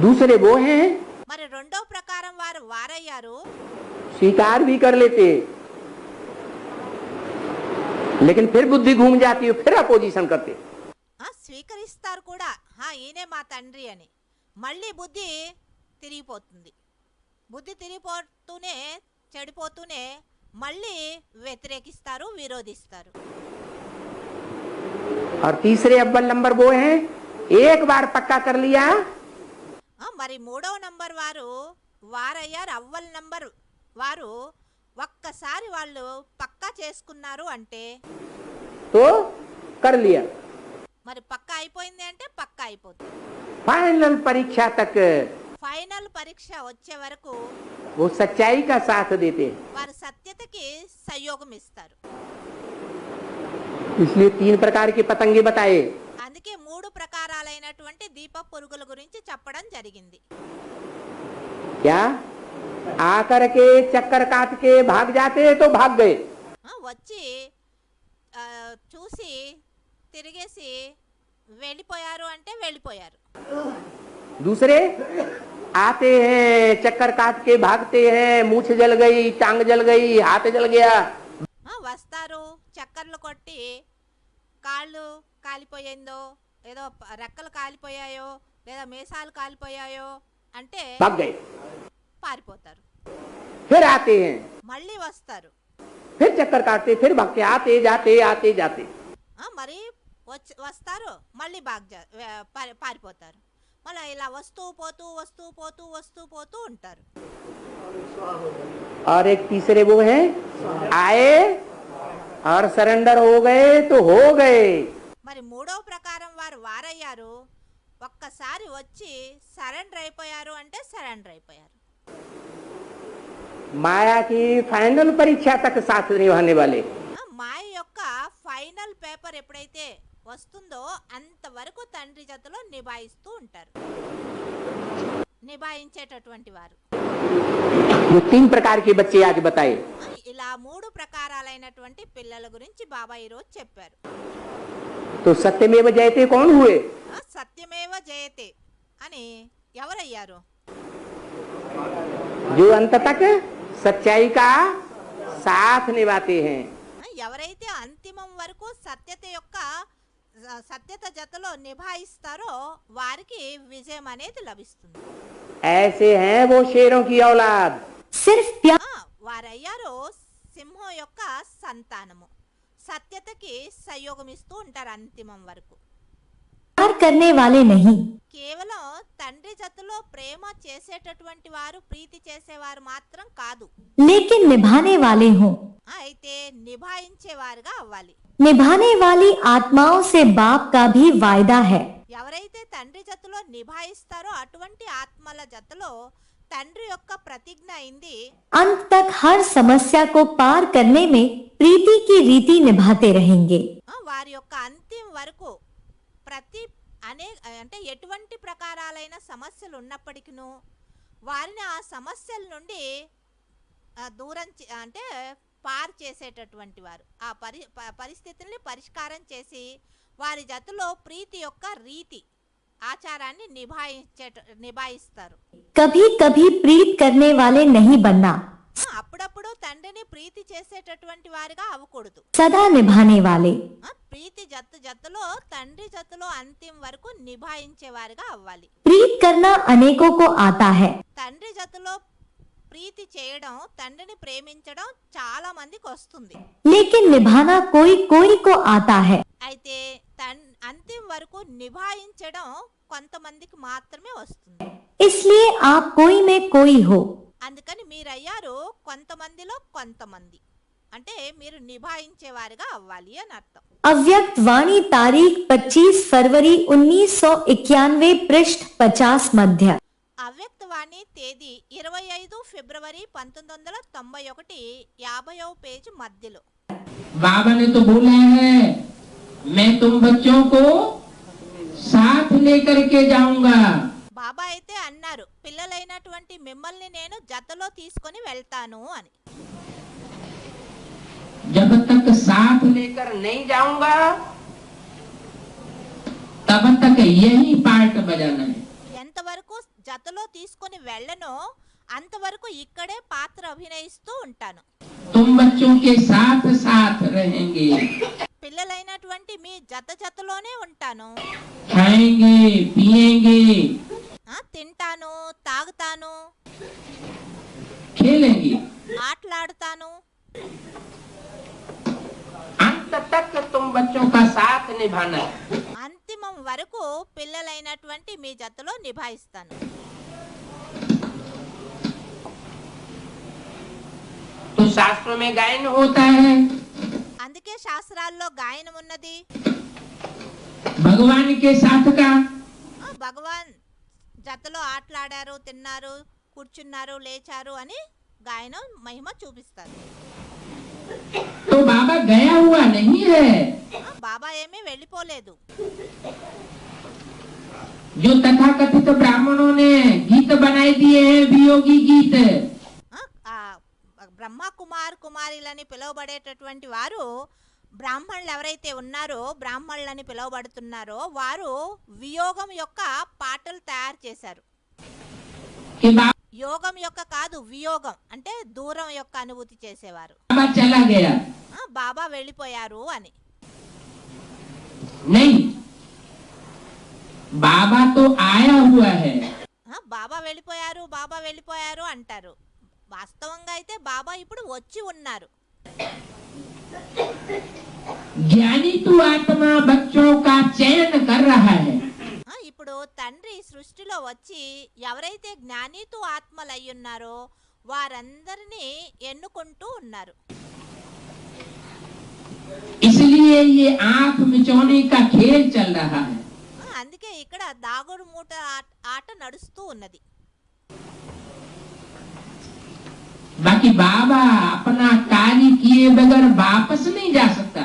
दूसरे वो हैं మరి రెండో ప్రకారం వారయ్యారు स्वीकार भी कर लेते, लेकिन फिर बुद्धि घूम जाती है, फिर अपोजिशन करते। స్వీకరిస్తారు కూడా, ఈయనే మా తండ్రి అని. మళ్ళీ బుద్ధి తిరిగిపోతుంది. బుద్ధి తిరిగిపోతూనే చెడిపోతూనే మళ్ళీ వ్యతిరేకిస్తారు, విరోధిస్తారు. और तीसरे अव्वल नंबर वो हैं एक बार पक्का कर लिया। మరి మూడవ నంబర్ వారయ్యారు. అవ్వల్ నంబర్ వారు ఒక్కసారి వాళ్ళు పక్కా చేసుకున్నారు అంటే तो कर लिया, మరి పక్కా అయిపోయింది అంటే పక్కా అయిపోతుంది. फाइनल परीक्षा तक ఫైనల్ పరీక్ష వచ్చే వరకు वो सच्चाई का साथ देते। వారు సత్యతకి సహయోగం ఇస్తారు. इसलिए 3 प्रकार की पतंगे बताए। అందుకే 3 ప్రకారాలైనటువంటి దీప పురుగుల గురించి చెప్పడం జరిగింది. क्या आकर के चक्कर काट के भाग जाते तो भाग गए, వచ్చి చూసి తిరిగేసి వెళ్ళిపోయారు అంటే వెళ్ళిపోయారు. दूसरे आते हैं चक्कर काट के भागते हैं, मूछ जल गई, टांग जल गई, हाथ जल गया। వస్తారు చక్కర్లు కొట్టి కాళ్ళు కాలిపోయిందో, ఏదో రెక్కలు కాలిపోయాయో, లేదా మీసాలు కాలిపోయాయో అంటే भाग गए। పారిపోతారు. फिर आते हैं, మళ్ళీ వస్తారు. फिर चक्कर काटते, फिर भागते, आते जाते। మరి వస్తారు మళ్ళీ పారిపోతారు. మళ్ళీ ఇలా వస్తూ పోతూ ఉంటారు. और एक तीसरे वो है आए और सरेंडर हो गए तो हो गए। మరి మూడవ ప్రకారం వారయ్యారు. ఒక్కసారి వచ్చి సరెండర్ అయిపోయారు అంటే సరెండర్ అయిపోయారు. माया की फाइनल परीक्षा तक साथ निभाने वाले। మాయ యొక్క ఫైనల్ పేపర్ ఎప్పుడైతే వస్తుందో అంతవరకు తండ్రి జతలో నిభాయిస్తూ ఉంటారు. నిభాయించేటటువంటి వారు ये 3 प्रकार के बच्चे आज बताए। ఇలా 3 ప్రకారాలైనటువంటి పిల్లల గురించి బాబా ఈరోజు చెప్పారు. तो सत्यमेव जयते कौन हुए? సత్యమేవ జయతే అని ఎవరయ్యారు? जो अंत तक सच्चाई का साथ निभाते हैं। ఎవరైతే అంతిమం వరకు సత్యత జతలో నిభాయిస్తారో వారికి విజయం అనేది లభిస్తుంది. ऐसे हैं वो शेरों की औलाद। सिर्फ प्यार వారయ్యారు సింహం యొక్క సంతానము. సత్యతకి సహయోగం ఇస్తూ ఉంటారు అంతిమం వరకు. करने वाले नहीं, కేవలం తండ్రి జతలో ప్రేమ చేసేటటువంటి వారు, ప్రీతి చేసేవారు మాత్రం కాదు, लेकिन निभाने वाले हों। అయితే నిభాయించేవారుగా అవ్వాలి. निभाने वाली आत्माओं से बाप का भी वायदा है। ఎవరైతే తండ్రి జతలో నిభాయిస్తారో అటువంటి ఆత్మల జతలో తండ్రి యొక్క ప్రతిజ్ఞ అయింది, अंत तक हर समस्या को पार करने में प्रीति की रीति निभाते रहेंगे। వారి యొక్క అంతిమ వరకు అంటే ఎటువంటి ప్రకారాలైన సమస్యలు ఉన్నప్పటికీ వారిని ఆ సమస్యల నుండి దూరం అంటే పార్ చేసేటటువంటి వారు, ఆ పరిస్థితుల్ని పరిష్కారం చేసి వారి జతలో ప్రీతి యొక్క రీతి ఆచారాన్ని నిభాయిస్తారు. कभी कभी प्रीत करने वाले नहीं बनना, అప్పుడప్పుడు తండ్రిని ప్రీతి చేసేటటువంటి వారిగా అవ్వకూడదు, सदा निभाने वाले। ప్రీతి జతలో తండ్రి జతలో అంతిమ వరకు నిభాయించేవారుగా అవ్వాలి. प्रीत करना अनेकों को आता है, తండ్రి జతలో ప్రీతి చేయడం, తండ్రిని ప్రేమించడం చాలా మందికి వస్తుంది, लेकिन निभाना कोई कोई को आता है। అయితే అంతిమ వరకు నిభాయించడం కొంతమందికి మాత్రమే వస్తుంది. इसलिए आप कोई में कोई हो, అందుకని మీరయ్యారు కొంతమందిలో కొంతమంది, అంటే మీరు నిభాయించేవారుగా అవ్వాలి అని అర్థం. अव्यक्त वाणी तारीख 25 फरवरी 1991 पृष्ठ 50 मध्य। అవ్యక్తవాణి తేదీ 25 ఫిబ్రవరి 1991, 50వ పేజీ మధ్యలో. बाबा ने तो बोला है मैं तुम बच्चों को साथ लेकर के जाऊंगा। బాబా అయితే అన్నారు పిల్లలైనటువంటి మిమ్మల్ని నేను జతలో తీసుకొని వెళ్తాను అని. जब तक साथ लेकर नहीं जाऊंगा तब तक यही पार्ट बजाना है। ఎంతవరకు జతలో తీసుకొని వెళ్ళనో అంతవరకు ఇక్కడే పాత్ర అభినయిస్తూ ఉంటాను. तुम बच्चों के साथ साथ रहेंगे, పిల్లలైనటువంటి మీ జతలోనే ఉంటాను, खाएंगे पिएंगे తింటాను, తాగుతాను, खेलेंगे, ఆటలాడుతాను. अंत तक तुम बच्चों का साथ निभाना है। అంతిమం వరకు పిల్లలైనటువంటి మీ జతలో నిభాయిస్తాను. तो शास्त्रों में गायन होता है, అందుకే శాస్త్రాల్లో గాయనం ఉన్నది. भगवान के साथ का భగవాన్ జతలో ఆటలాడారు, తిన్నారు, కూర్చున్నారు, లేచారు అని గాయనం మహిమ చూపిస్తారు. तो बाबा गया हुआ नहीं है। బాబా ఏమీ వెళ్ళిపోలేదు. जो तथाकथित ब्राह्मणों ने गीत बनाए दिए हैं, वियोगी गीत, బ్రహ్మ కుమారులని పిలువబడేటటువంటి వారు బ్రాహ్మణులు ఎవరైతే ఉన్నారో, బ్రాహ్మణులని పిలువబడుతున్నారో వారు వియోగం యొక్క పాటలు తయారు చేశారు. యోగం యొక్క కాదు, వియోగం అంటే దూరం యొక్క అనుభూతి చేసేవారు. बाबा चला गया బాబా వెళ్ళిపోయారు అని. नहीं, बाबा तो आया हुआ है। బాబా వెళ్ళిపోయారు అంటారు. వాస్తవంగా అయితే బాబా ఇప్పుడు వచ్చి ఉన్నారు. ज्ञानी तू आत्मा बच्चों का चयन कर रहा है। ఇప్పుడు తండ్రి సృష్టిలో వచ్చి ఎవరైతే జ్ఞానితు ఆత్మలు అయ్యున్నారో వారందరినీ ఎన్నుకుంటూ ఉన్నారు. इसलिए ये आंख मिचौने का खेल चल रहा है। అందుకే ఇక్కడ దాగుడు మూట ఆట నడుస్తూ ఉన్నది. बाकी बाबा अपना कार्य किए बगैर वापस नहीं जा सकता।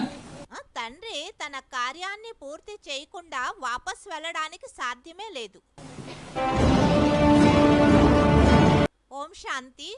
తండ్రి తన కార్యాన్ని పూర్తి చేయకుండా వాపస్ వెళ్ళడానికి సాధ్యమే లేదు. ఓం శాంతి.